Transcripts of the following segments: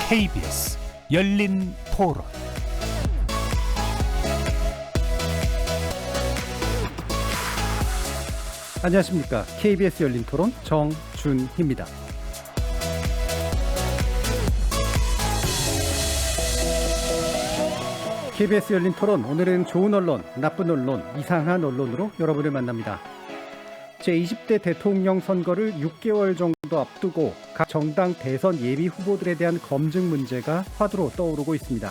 KBS 열린 토론. 안녕하십니까. KBS 열린 토론 정준희입니다. KBS 열린 토론, 오늘은 좋은 언론, 나쁜 언론, 이상한 언론으로 여러분을 만납니다. 제20대 대통령 선거를 6개월 정도 앞두고 각 정당 대선 예비 후보들에 대한 검증 문제가 화두로 떠오르고 있습니다.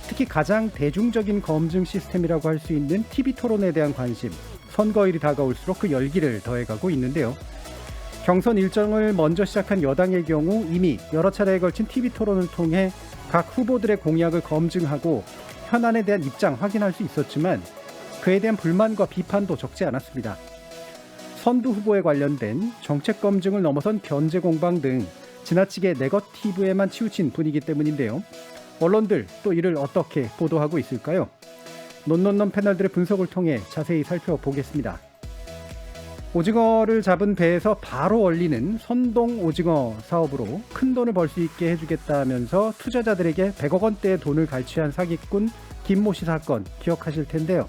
특히 가장 대중적인 검증 시스템이라고 할 수 있는 TV 토론에 대한 관심, 선거일이 다가올수록 그 열기를 더해가고 있는데요. 경선 일정을 먼저 시작한 여당의 경우 이미 여러 차례에 걸친 TV 토론을 통해 각 후보들의 공약을 검증하고 현안에 대한 입장 확인할 수 있었지만 그에 대한 불만과 비판도 적지 않았습니다. 선두 후보에 관련된 정책 검증을 넘어선 견제 공방 등 지나치게 네거티브에만 치우친 분위기 때문인데요. 언론들 또 이를 어떻게 보도하고 있을까요? 논논논 패널들의 분석을 통해 자세히 살펴보겠습니다. 오징어를 잡은 배에서 바로 얼리는 선동 오징어 사업으로 큰 돈을 벌 수 있게 해주겠다면서 투자자들에게 100억 원대의 돈을 갈취한 사기꾼 김모 씨 사건 기억하실 텐데요.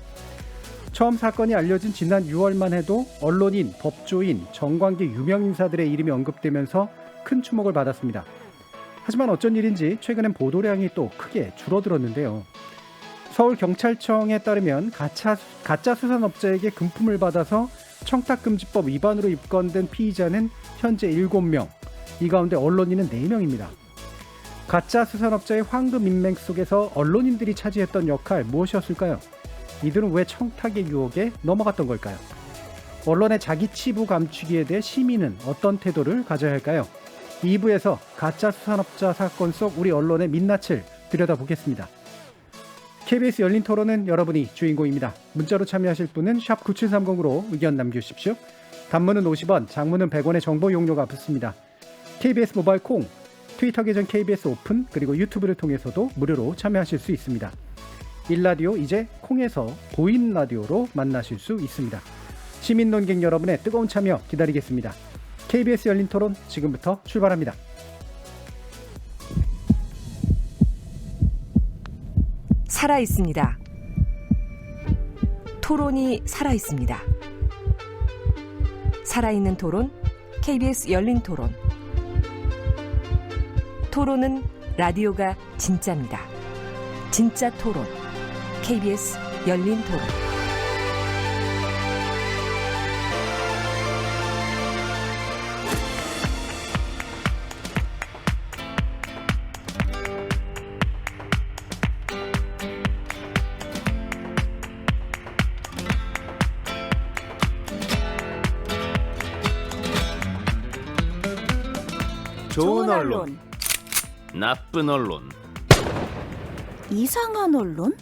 처음 사건이 알려진 지난 6월만 해도 언론인, 법조인, 정관계 유명 인사들의 이름이 언급되면서 큰 주목을 받았습니다. 하지만 어쩐 일인지 최근엔 보도량이 또 크게 줄어들었는데요. 서울경찰청에 따르면 가짜 수산업자에게 금품을 받아서 청탁금지법 위반으로 입건된 피의자는 현재 7명, 이 가운데 언론인은 4명입니다. 가짜 수산업자의 황금 인맥 속에서 언론인들이 차지했던 역할 무엇이었을까요? 이들은 왜 청탁의 유혹에 넘어갔던 걸까요? 언론의 자기 치부 감추기에 대해 시민은 어떤 태도를 가져야 할까요? 2부에서 가짜 수산업자 사건 속 우리 언론의 민낯을 들여다보겠습니다. KBS 열린 토론은 여러분이 주인공입니다. 문자로 참여하실 분은 샵 9730으로 의견 남겨주십시오. 단문은 50원, 장문은 100원의 정보 용료가 붙습니다. KBS 모바일 콩, 트위터 계정 KBS 오픈, 그리고 유튜브를 통해서도 무료로 참여하실 수 있습니다. 일라디오 이제 콩에서 보이는 라디오로 만나실 수 있습니다. 시민 논객 여러분의 뜨거운 참여 기다리겠습니다. KBS 열린 토론 지금부터 출발합니다. 살아있습니다. 토론이 살아있습니다. 살아있는 토론, KBS 열린 토론. 토론은 라디오가 진짜입니다. 진짜 토론, KBS 열린 토론. 좋은 언론, 나쁜 언론, 이상한 언론?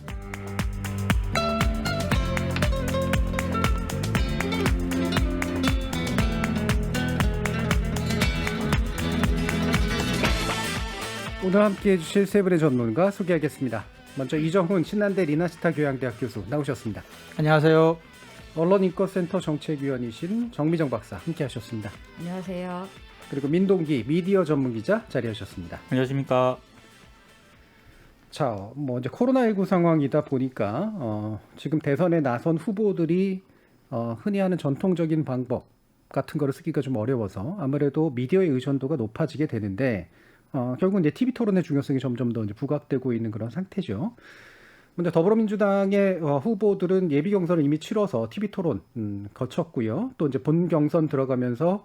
오늘 함께해 주실 세 분의 전문가 소개하겠습니다. 먼저 이정훈 신난대 리나시타 교양대학 교수 나오셨습니다. 안녕하세요. 언론인권센터 정책위원이신 정미정 박사 함께하셨습니다. 안녕하세요. 그리고 민동기 미디어 전문기자 자리하셨습니다. 안녕하십니까. 자, 이제 코로나19 상황이다 보니까 지금 대선에 나선 후보들이 흔히 하는 전통적인 방법 같은 거를 쓰기가 좀 어려워서 아무래도 미디어의 의존도가 높아지게 되는데 결국은 이제 TV 토론의 중요성이 점점 더 이제 부각되고 있는 그런 상태죠. 근데 더불어민주당의 후보들은 예비 경선을 이미 치러서 TV 토론 거쳤고요. 또 이제 본 경선 들어가면서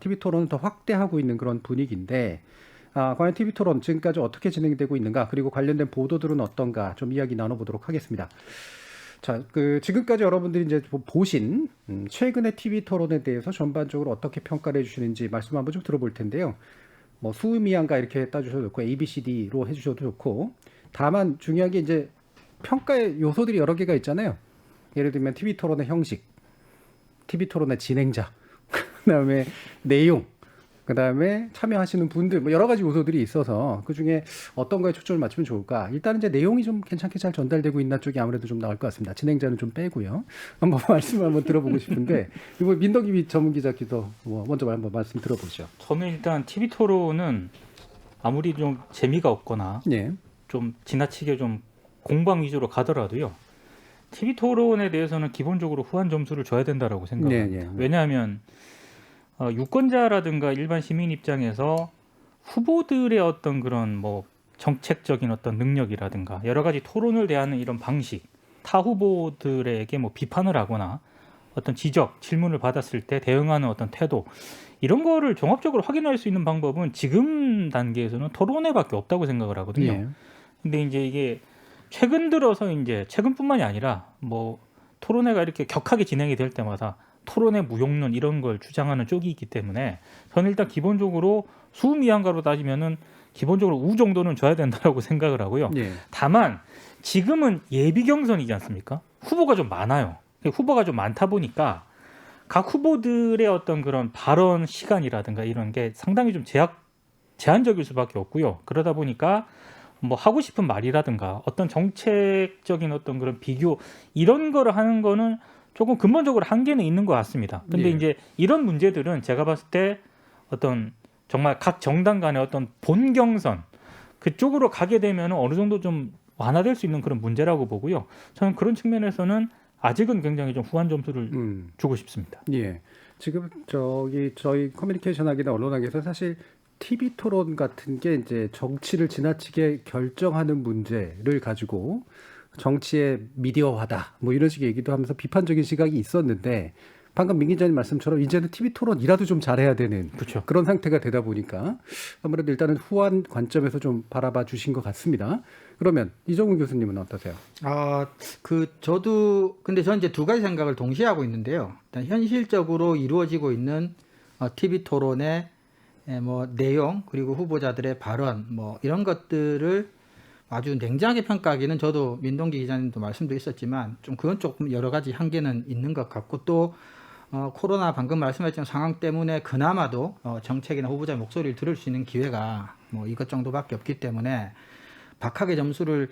TV 토론을 더 확대하고 있는 그런 분위기인데 과연 TV 토론 지금까지 어떻게 진행되고 있는가, 그리고 관련된 보도들은 어떤가 좀 이야기 나눠보도록 하겠습니다. 자, 지금까지 여러분들이 이제 보신 최근의 TV 토론에 대해서 전반적으로 어떻게 평가를 해주시는지 말씀 한번 좀 들어볼 텐데요. 수미양가 이렇게 따주셔도 좋고 A, B, C, D로 해주셔도 좋고, 다만 중요한 게 이제 평가의 요소들이 여러 개가 있잖아요. 예를 들면 TV 토론의 형식, TV 토론의 진행자, 그다음에 내용, 그다음에 참여하시는 분들 여러 가지 요소들이 있어서 그중에 어떤 거에 초점을 맞추면 좋을까? 일단은 이제 내용이 좀 괜찮게 잘 전달되고 있나 쪽이 아무래도 좀 나을 것 같습니다. 진행자는 좀 빼고요. 한번 말씀을 한번 들어보고 싶은데 이거 민덕기 전문 기자께서 먼저 한번 말씀 들어보시죠. 저는 일단 TV 토론은 아무리 좀 재미가 없거나 예. 좀 지나치게 좀 공방 위주로 가더라도요. TV 토론에 대해서는 기본적으로 후한 점수를 줘야 된다라고 생각합니다. 예. 왜냐하면 유권자라든가 일반 시민 입장에서 후보들의 어떤 그런 뭐 정책적인 어떤 능력이라든가 여러 가지 토론을 대하는 이런 방식, 타 후보들에게 뭐 비판을 하거나 어떤 지적, 질문을 받았을 때 대응하는 어떤 태도 이런 거를 종합적으로 확인할 수 있는 방법은 지금 단계에서는 토론회밖에 없다고 생각을 하거든요. 예. 근데 이제 이게 최근 들어서 이제 최근뿐만이 아니라 뭐 토론회가 이렇게 격하게 진행이 될 때마다 토론회 무용론 이런 걸 주장하는 쪽이 있기 때문에 저는 일단 기본적으로 수미양가로 따지면은 기본적으로 우 정도는 줘야 된다라고 생각을 하고요. 예. 다만 지금은 예비 경선이지 않습니까? 후보가 좀 많아요. 후보가 좀 많다 보니까 각 후보들의 어떤 그런 발언 시간이라든가 이런 게 상당히 좀 제한적일 수밖에 없고요. 그러다 보니까 뭐 하고 싶은 말이라든가 어떤 정책적인 어떤 그런 비교 이런 거를 하는 거는 조금 근본적으로 한계는 있는 것 같습니다. 근데 예. 이제 이런 문제들은 제가 봤을 때 어떤 정말 각 정당 간의 어떤 본 경선 그쪽으로 가게 되면 어느 정도 좀 완화될 수 있는 그런 문제라고 보고요. 저는 그런 측면에서는 아직은 굉장히 좀 후한 점수를 주고 싶습니다. 예. 지금 저희 커뮤니케이션학이나 언론학에서 사실 TV 토론 같은 게 이제 정치를 지나치게 결정하는 문제를 가지고 정치의 미디어화다 뭐 이런 식의 얘기도 하면서 비판적인 시각이 있었는데 방금 민 기자님 말씀처럼 이제는 TV 토론이라도 좀 잘해야 되는 그렇죠. 그런 상태가 되다 보니까 아무래도 일단은 후한 관점에서 좀 바라봐 주신 것 같습니다. 그러면 이정훈 교수님은 어떠세요? 저도 근데 저는 이제 두 가지 생각을 동시에 하고 있는데요. 일단 현실적으로 이루어지고 있는 TV 토론의 뭐 내용 그리고 후보자들의 발언 뭐 이런 것들을 아주 냉정하게 평가하기는 저도 민동기 기자님도 말씀도 있었지만 좀 그건 조금 여러 가지 한계는 있는 것 같고 또 코로나 방금 말씀하신 상황 때문에 그나마도 정책이나 후보자의 목소리를 들을 수 있는 기회가 뭐 이것 정도밖에 없기 때문에 박하게 점수를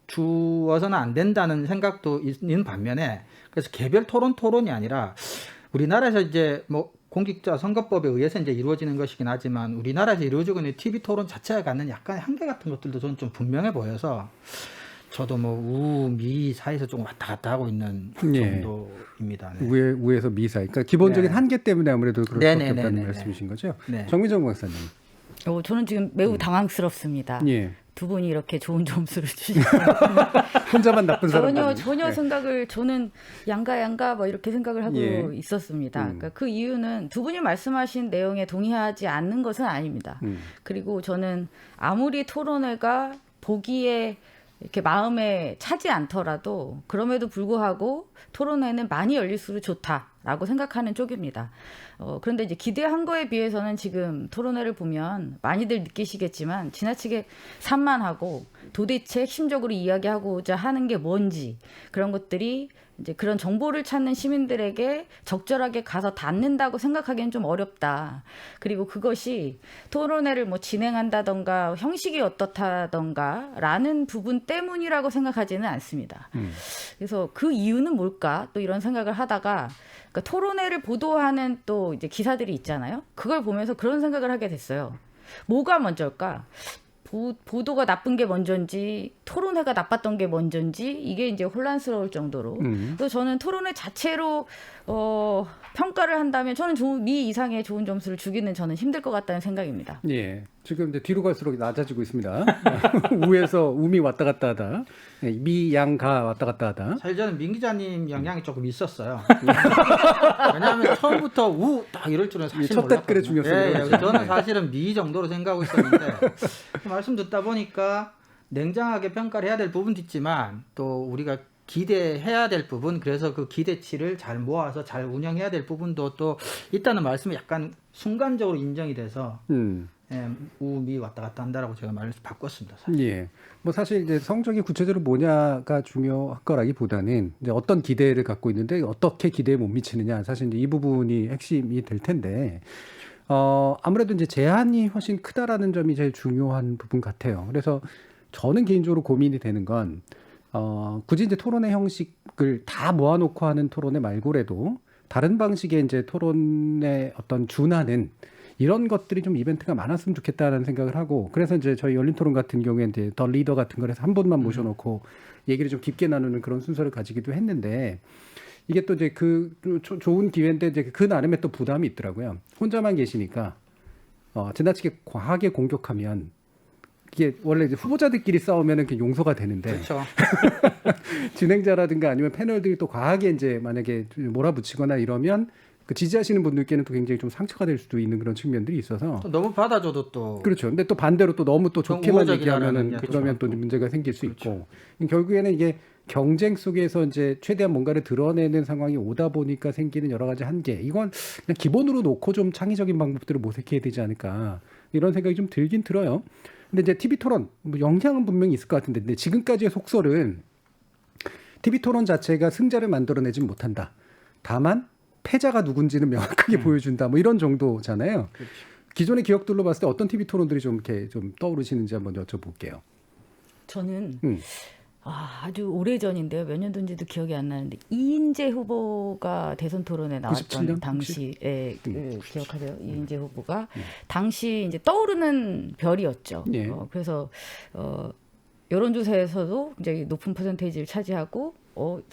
주어서는 안 된다는 생각도 있는 반면에 그래서 개별 토론이 아니라 우리나라에서 이제 뭐 공직자 선거법에 의해서 이제 이루어지는 것이긴 하지만 우리나라에서 이루어지고 있는 TV 토론 자체가 갖는 약간의 한계 같은 것들도 저는 좀 분명해 보여서 저도 뭐 우, 미 사이에서 조금 왔다 갔다 하고 있는 정도입니다. 네. 우에서 미 사이. 그러니까 기본적인 네. 한계 때문에 아무래도 그럴 수밖에 없다는 네네네네. 말씀이신 거죠? 네. 정민정 박사님. 저는 지금 매우 당황스럽습니다. 예. 두 분이 이렇게 좋은 점수를 주시고 혼자만 나쁜 사람. 전혀 생각을 저는 양가 뭐 이렇게 생각을 하고 예. 있었습니다. 그러니까 그 이유는 두 분이 말씀하신 내용에 동의하지 않는 것은 아닙니다. 그리고 저는 아무리 토론회가 보기에 이렇게 마음에 차지 않더라도 그럼에도 불구하고 토론회는 많이 열릴수록 좋다라고 생각하는 쪽입니다. 그런데 이제 기대한 거에 비해서는 지금 토론회를 보면 많이들 느끼시겠지만 지나치게 산만하고 도대체 핵심적으로 이야기하고자 하는 게 뭔지 그런 것들이 이제 그런 정보를 찾는 시민들에게 적절하게 가서 닿는다고 생각하기는 좀 어렵다. 그리고 그것이 토론회를 뭐 진행한다던가 형식이 어떻다던가라는 부분 때문이라고 생각하지는 않습니다. 그래서 그 이유는 뭘까? 또 이런 생각을 하다가 그러니까 토론회를 보도하는 또 이제 기사들이 있잖아요. 그걸 보면서 그런 생각을 하게 됐어요. 뭐가 먼저일까? 보도가 나쁜 게 먼저인지 토론회가 나빴던 게 먼저인지 이게 이제 혼란스러울 정도로 그래서 저는 토론회 자체로 평가를 한다면 저는 미 이상의 좋은 점수를 주기는 저는 힘들 것 같다는 생각입니다. 예. 지금 이제 뒤로 갈수록 낮아지고 있습니다. 우에서 우미 왔다 갔다 하다. 미양가 왔다 갔다 하다. 사실 저는 민 기자님 영향이 조금 있었어요. 왜냐하면 처음부터 우 딱 이럴 줄은 사실 첫 댓글에 몰랐거든요. 중요했어요. 예, 저는 사실은 미 정도로 생각하고 있었는데 말씀 듣다 보니까 냉정하게 평가를 해야 될 부분도 있지만 또 우리가 기대해야 될 부분 그래서 그 기대치를 잘 모아서 잘 운영해야 될 부분도 또 있다는 말씀이 약간 순간적으로 인정이 돼서 우미 왔다 갔다 한다라고 제가 말을 바꿨습니다. 사실. 예. 뭐 사실 이제 성적이 구체적으로 뭐냐가 중요한 거라기보다는 이제 어떤 기대를 갖고 있는데 어떻게 기대에 못 미치느냐 사실 이제 이 부분이 핵심이 될 텐데 아무래도 이제 제한이 훨씬 크다라는 점이 제일 중요한 부분 같아요. 그래서 저는 개인적으로 고민이 되는 건 굳이 이제 토론의 형식을 다 모아놓고 하는 토론회 말고라도 다른 방식의 이제 토론의 어떤 준하는 이런 것들이 좀 이벤트가 많았으면 좋겠다는 생각을 하고 그래서 이제 저희 열린 토론 같은 경우에 이제 더 리더 같은 거에서 한 분만 모셔놓고 얘기를 좀 깊게 나누는 그런 순서를 가지기도 했는데 이게 또 이제 그 좋은 기회인데 이제 그 나름의 또 부담이 있더라고요. 혼자만 계시니까 지나치게 과하게 공격하면 이게 원래 이제 후보자들끼리 싸우면은 그 용서가 되는데 그렇죠. 진행자라든가 아니면 패널들이 또 과하게 이제 만약에 몰아붙이거나 이러면 그 지지하시는 분들께는 또 굉장히 좀 상처가 될 수도 있는 그런 측면들이 있어서 또 너무 받아줘도 또 그렇죠. 근데 또 반대로 또 너무 또 좋게만 얘기하면은 우호적이라는 그러면 또 문제가 생길 수 있고 결국에는 이게 경쟁 속에서 이제 최대한 뭔가를 드러내는 상황이 오다 보니까 생기는 여러 가지 한계. 이건 그냥 기본으로 놓고 좀 창의적인 방법들을 모색해야 되지 않을까 이런 생각이 좀 들긴 들어요. 근데 이제 TV 토론 뭐 영향은 분명히 있을 것 같은데 근데 지금까지의 속설은 TV 토론 자체가 승자를 만들어내진 못한다. 다만 패자가 누군지는 명확하게 보여준다. 뭐 이런 정도잖아요. 그렇죠. 기존의 기억들로 봤을 때 어떤 TV 토론들이 좀 이렇게 좀 떠오르시는지 한번 여쭤볼게요. 저는 아주 오래 전인데요. 몇 년도인지도 기억이 안 나는데 이인재 후보가 대선 토론에 나왔던 97년? 당시에 기억하세요? 이인재 후보가 당시 이제 떠오르는 별이었죠. 예. 그래서 여론조사에서도 굉장히 높은 퍼센테이지를 차지하고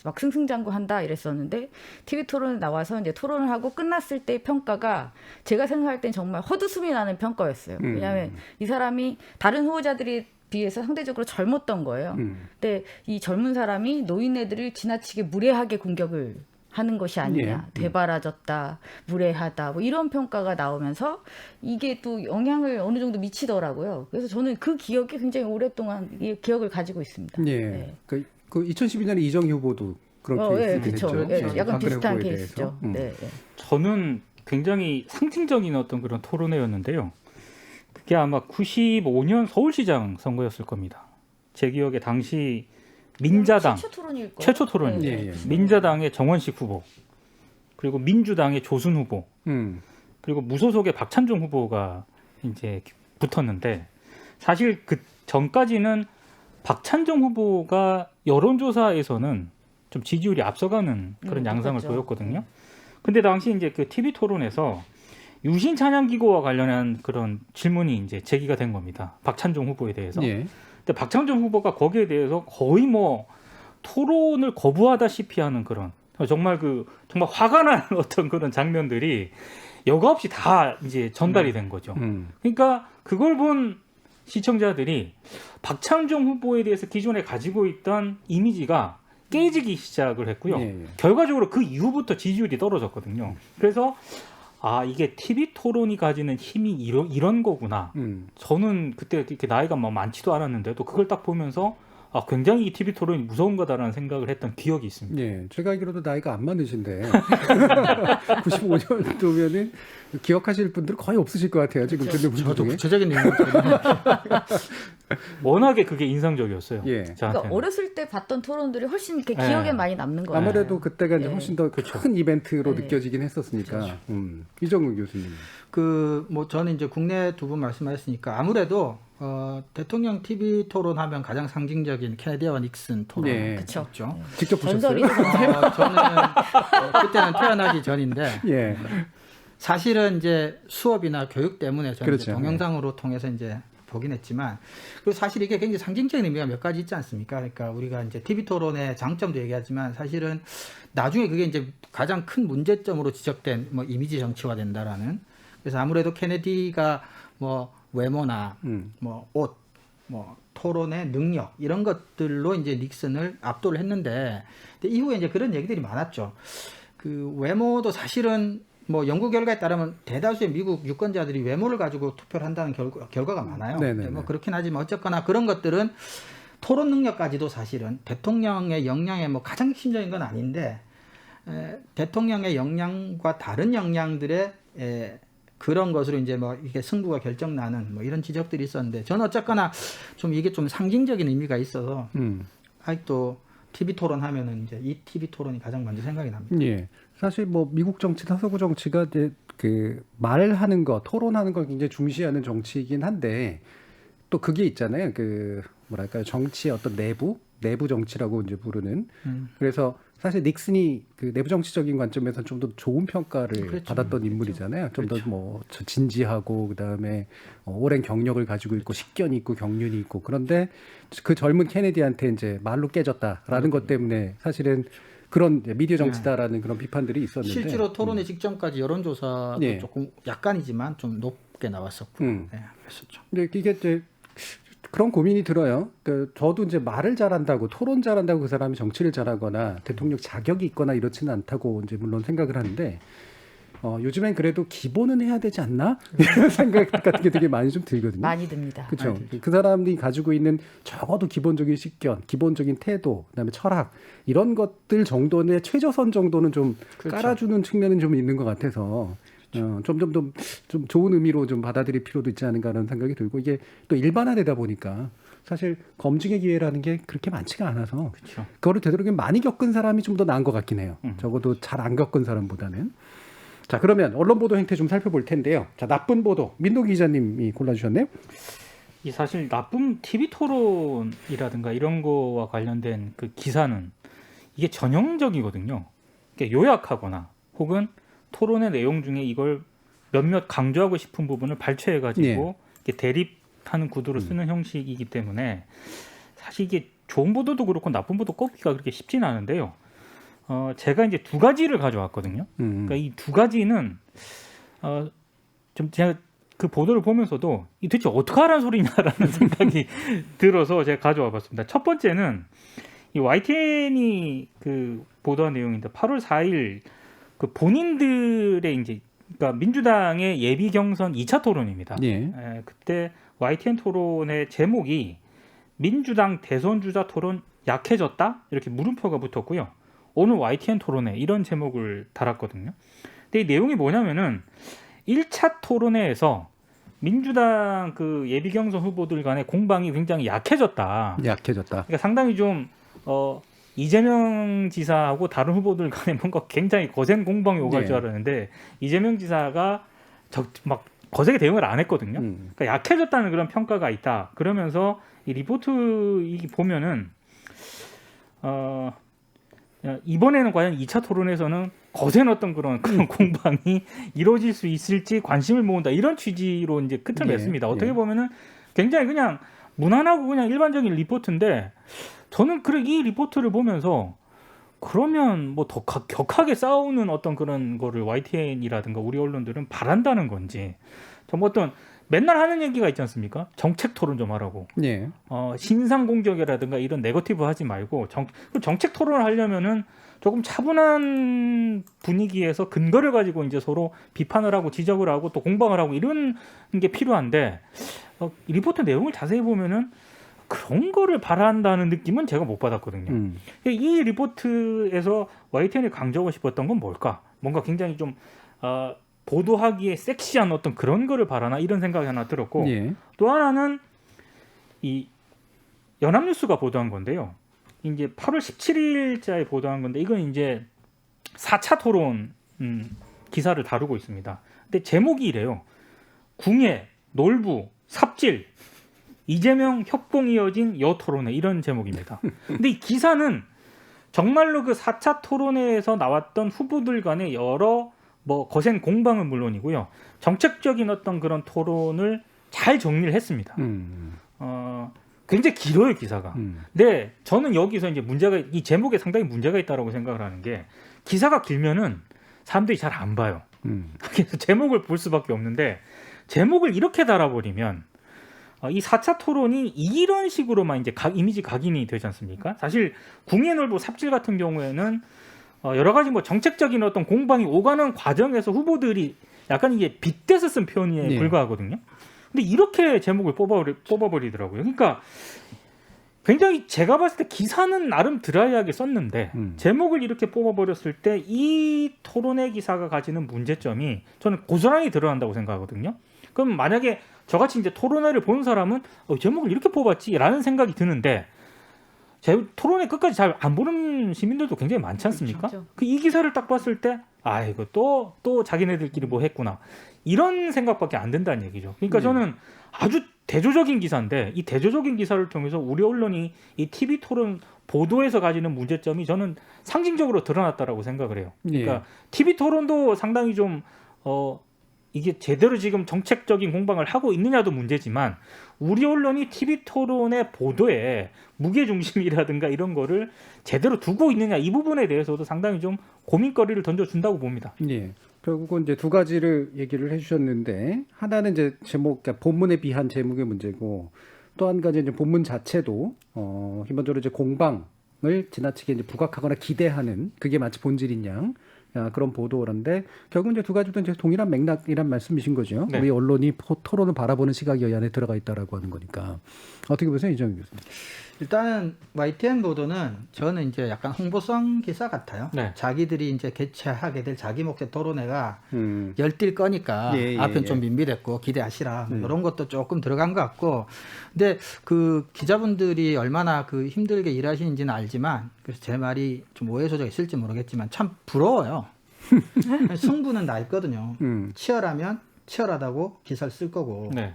막 승승장구한다 이랬었는데 TV 토론에 나와서 이제 토론을 하고 끝났을 때 평가가 제가 생각할 땐 정말 헛웃음이 나는 평가였어요. 왜냐하면 이 사람이 다른 후보자들이 비해서 상대적으로 젊었던 거예요. 근데 이 젊은 사람이 노인네들을 지나치게 무례하게 공격을 하는 것이 아니냐. 되바라졌다, 무례하다, 뭐 이런 평가가 나오면서 이게 또 영향을 어느 정도 미치더라고요. 그래서 저는 그 기억이 굉장히 오랫동안 이 기억을 가지고 있습니다. 예. 네. 그 2012년에 이정희 후보도 그런 케이스가 그렇죠. 됐죠. 약간 박근혜 비슷한 후보에 케이스죠. 대해서. 네. 저는 굉장히 상징적인 어떤 그런 토론회였는데요. 그게 아마 95년 서울시장 선거였을 겁니다. 제 기억에 당시 민자당 최초 토론일 거예요. 최초 토론 네. 예, 예. 민자당의 정원식 후보 그리고 민주당의 조순 후보 그리고 무소속의 박찬종 후보가 이제 붙었는데 사실 그 전까지는 박찬종 후보가 여론조사에서는 좀 지지율이 앞서가는 그런 양상을 똑같죠. 보였거든요. 근데 당시 이제 그 TV 토론에서 유신 찬양 기고와 관련한 그런 질문이 이제 제기가 된 겁니다. 박찬종 후보에 대해서. 예. 근데 박찬종 후보가 거기에 대해서 거의 뭐 토론을 거부하다시피 하는 그런 정말 정말 화가 나는 어떤 그런 장면들이 여과 없이 다 이제 전달이 된 거죠. 그러니까 그걸 본 시청자들이 박찬종 후보에 대해서 기존에 가지고 있던 이미지가 깨지기 시작을 했고요. 예. 결과적으로 그 이후부터 지지율이 떨어졌거든요. 그래서 이게 TV 토론이 가지는 힘이 이런 거구나. 저는 그때 이렇게 나이가 뭐 많지도 않았는데도 그걸 딱 보면서 굉장히 이 TV 토론이 무서운 거다라는 생각을 했던 기억이 있습니다. 예, 제가 알기로도 나이가 안 많으신데 95년도면은 기억하실 분들 거의 없으실 것 같아요. 지금 듣는 분들 저도 중에. 구체적인 내용 때문에 워낙에 그게 인상적이었어요. 예. 저한테는. 그러니까 어렸을 때 봤던 토론들이 훨씬 이렇게 네. 기억에 많이 남는 거예요. 아무래도 그때가 이제 훨씬 더 큰 이벤트로 네. 느껴지긴 했었으니까. 이정우 교수님. 뭐 저는 이제 국내 두 분 말씀하셨으니까 아무래도 대통령 TV 토론하면 가장 상징적인 케네디와 닉슨 토론. 예. 그쵸. 있죠. 직접 보셨어요? 전설이죠. 저는 그때는 태어나기 전인데 예. 사실은 이제 수업이나 교육 때문에 저는 이제 그렇죠. 동영상으로 통해서 이제 보긴 했지만 그리고 사실 이게 굉장히 상징적인 의미가 몇 가지 있지 않습니까? 그러니까 우리가 이제 TV 토론의 장점도 얘기하지만 사실은 나중에 그게 이제 가장 큰 문제점으로 지적된 뭐 이미지 정치화 된다라는. 그래서 아무래도 케네디가 뭐 외모나 뭐 옷, 뭐 토론의 능력 이런 것들로 이제 닉슨을 압도를 했는데 근데 이후에 이제 그런 얘기들이 많았죠. 그 외모도 사실은 뭐 연구 결과에 따르면 대다수의 미국 유권자들이 외모를 가지고 투표를 한다는 결과가 많아요. 네네네. 뭐 그렇긴 하지만 어쨌거나 그런 것들은 토론 능력까지도 사실은 대통령의 역량의 뭐 가장 핵심적인 건 아닌데 대통령의 역량과 다른 역량들의 그런 것으로 이제 뭐 이게 승부가 결정나는 뭐 이런 지적들이 있었는데 저는 어쨌거나 좀 이게 좀 상징적인 의미가 있어서 아직도 TV 토론 하면은 이제 이 TV 토론이 가장 먼저 생각이 납니다. 예. 사실 뭐 미국 정치, 서구 정치가 이제 그 말하는 거, 토론하는 걸 굉장히 중시하는 정치이긴 한데 또 그게 있잖아요. 그 뭐랄까요 정치의 어떤 내부 정치라고 이제 부르는 그래서 사실 닉슨이 그 내부 정치적인 관점에서 좀 더 좋은 평가를 그렇죠. 받았던 인물이잖아요. 좀 더 뭐 진지하고 그다음에 오랜 경력을 가지고 있고 식견이 있고 경륜이 있고 그런데 그 젊은 케네디한테 이제 말로 깨졌다라는 것 때문에 사실은 그런 미디어 정치다라는 그런 비판들이 있었는데 실제로 토론회 직전까지 여론조사도 예. 조금 약간이지만 좀 높게 나왔었고 네, 그랬었죠. 근데 이게 이제 그런 고민이 들어요. 그 저도 이제 말을 잘한다고 토론 잘한다고 그 사람이 정치를 잘하거나 대통령 자격이 있거나 이렇지는 않다고 이제 물론 생각을 하는데 요즘엔 그래도 기본은 해야 되지 않나 이런 생각 같은 게 되게 많이 좀 들거든요. 많이 듭니다. 그렇죠. 그 사람이 가지고 있는 적어도 기본적인 식견, 기본적인 태도, 그다음에 철학 이런 것들 정도는 최저선 정도는 좀 그렇죠. 깔아주는 측면은 좀 있는 것 같아서 좀 좋은 의미로 좀 받아들일 필요도 있지 않은가라는 생각이 들고 이게 또 일반화되다 보니까 사실 검증의 기회라는 게 그렇게 많지가 않아서 그렇죠. 그거를 되도록이면 많이 겪은 사람이 좀 더 나은 것 같긴 해요. 적어도 잘 안 겪은 사람보다는. 자 그러면 언론 보도 행태 좀 살펴볼 텐데요. 자 나쁜 보도 민노 기자님이 골라주셨네요. 이 사실 나쁜 TV 토론이라든가 이런 거와 관련된 그 기사는 이게 전형적이거든요. 그러니까 요약하거나 혹은 토론의 내용 중에 이걸 몇몇 강조하고 싶은 부분을 발췌해가지고 이렇게 대립하는 구도로 쓰는 형식이기 때문에 사실 이게 좋은 보도도 그렇고 나쁜 보도 꼽기가 그렇게 쉽지는 않은데요. 제가 이제 두 가지를 가져왔거든요. 그러니까 이 두 가지는 좀 제가 그 보도를 보면서도 이 대체 어떻게 하라는 소리냐라는 생각이 들어서 제가 가져와 봤습니다. 첫 번째는 이 YTN이 그 보도한 내용인데 8월 4일 그 본인들의 이제 그러니까 민주당의 예비 경선 2차 토론입니다. 그때 YTN 토론의 제목이 민주당 대선 주자 토론 약해졌다 이렇게 물음표가 붙었고요. 오늘 YTN 토론회 이런 제목을 달았거든요. 근데 이 내용이 뭐냐면은 1차 토론회에서 민주당 그 예비 경선 후보들 간의 공방이 굉장히 약해졌다. 그러니까 상당히 좀 이재명 지사하고 다른 후보들 간에 뭔가 굉장히 거센 공방이 오갈 줄 알았는데 이재명 지사가 막 거세게 대응을 안 했거든요. 그러니까 약해졌다는 그런 평가가 있다. 그러면서 이 리포트 보면은 이번에는 과연 2차 토론에서는 거센 어떤 그런 공방이 이루어질 수 있을지 관심을 모은다 이런 취지로 이제 끝을 맺습니다. 어떻게 보면은 굉장히 그냥 무난하고 그냥 일반적인 리포트인데 저는 이 리포트를 보면서 그러면 뭐 더 격하게 싸우는 어떤 그런 거를 YTN이라든가 우리 언론들은 바란다는 건지 좀 어떤 맨날 하는 얘기가 있지 않습니까? 정책 토론 좀 하라고. 신상 공격이라든가 이런 네거티브 하지 말고 정책 토론을 하려면은 조금 차분한 분위기에서 근거를 가지고 이제 서로 비판을 하고 지적을 하고 또 공방을 하고 이런 게 필요한데 이 리포트 내용을 자세히 보면은 그런 거를 바란다는 느낌은 제가 못 받았거든요. 이 리포트에서 YTN이 강조하고 싶었던 건 뭘까? 뭔가 굉장히 좀 보도하기에 섹시한 어떤 그런 거를 바라나 이런 생각이 하나 들었고 또 하나는 이 연합뉴스가 보도한 건데요. 이제 8월 17일자에 보도한 건데 이건 이제 4차 토론 기사를 다루고 있습니다. 근데 제목이 이래요. 궁예, 놀부, 삽질, 이재명 협공 이어진 여토론회 이런 제목입니다. 근데 이 기사는 정말로 그 4차 토론회에서 나왔던 후보들 간의 여러 뭐 거센 공방은 물론이고요. 정책적인 어떤 그런 토론을 잘 정리를 했습니다. 굉장히 길어요 기사가. 근데 저는 여기서 이제 이 제목에 상당히 문제가 있다고 생각을 하는 게 기사가 길면은 사람들이 잘 안 봐요. 그래서 제목을 볼 수밖에 없는데 제목을 이렇게 달아버리면 이 4차 토론이 이런 식으로만 이제 이미지 각인이 되지 않습니까? 사실 궁예놀부 삽질 같은 경우에는 여러 가지 뭐 정책적인 어떤 공방이 오가는 과정에서 후보들이 약간 이게 빗대서 쓴 표현에 불과하거든요. 근데 이렇게 제목을 뽑아버리더라고요. 그러니까 굉장히 제가 봤을 때 기사는 나름 드라이하게 썼는데 제목을 이렇게 뽑아버렸을 때 이 토론회 기사가 가지는 문제점이 저는 고스란히 드러난다고 생각하거든요. 그럼 만약에 저같이 이제 토론회를 본 사람은 제목을 이렇게 뽑았지라는 생각이 드는데 제 토론회 끝까지 잘 안 보는 시민들도 굉장히 많지 않습니까? 그렇죠. 이 기사를 딱 봤을 때 아 이거 또 자기네들끼리 뭐 했구나 이런 생각밖에 안 든다는 얘기죠. 그러니까 저는 아주 대조적인 기사인데 이 대조적인 기사를 통해서 우리 언론이 이 TV 토론 보도에서 가지는 문제점이 저는 상징적으로 드러났다라고 생각을 해요. 그러니까 TV 토론도 상당히 좀 이게 제대로 지금 정책적인 공방을 하고 있느냐도 문제지만 우리 언론이 TV 토론의 보도에 무게중심이라든가 이런 거를 제대로 두고 있느냐 이 부분에 대해서도 상당히 좀 고민거리를 던져준다고 봅니다. 예. 결국은 이제 두 가지를 얘기를 해주셨는데 하나는 이제 제목, 그러니까 본문에 비한 제목의 문제고 또 한 가지 이제 본문 자체도 기본적으로 이제 공방을 지나치게 이제 부각하거나 기대하는 그게 마치 본질이냐 그런 보도라는데 결국 이제 두 가지도 이제 동일한 맥락이란 말씀이신 거죠. 네. 우리 언론이 토론을 바라보는 시각이 이 안에 들어가 있다라고 하는 거니까 어떻게 보세요, 이정희 교수님? 일단은 YTN 보도는 저는 이제 약간 홍보성 기사 같아요. 네. 자기들이 이제 개최하게 될 자기 목적 토론회가 열뛸 거니까 앞은 좀 민비됐고 기대하시라 이런 것도 조금 들어간 것 같고, 근데 그 기자분들이 얼마나 그 힘들게 일하시는지는 알지만 그래서 제 말이 좀 오해 소지가 있을지 모르겠지만 참 부러워요. 승부는 나 있거든요. 치열하면 치열하다고 기사를 쓸 거고. 네.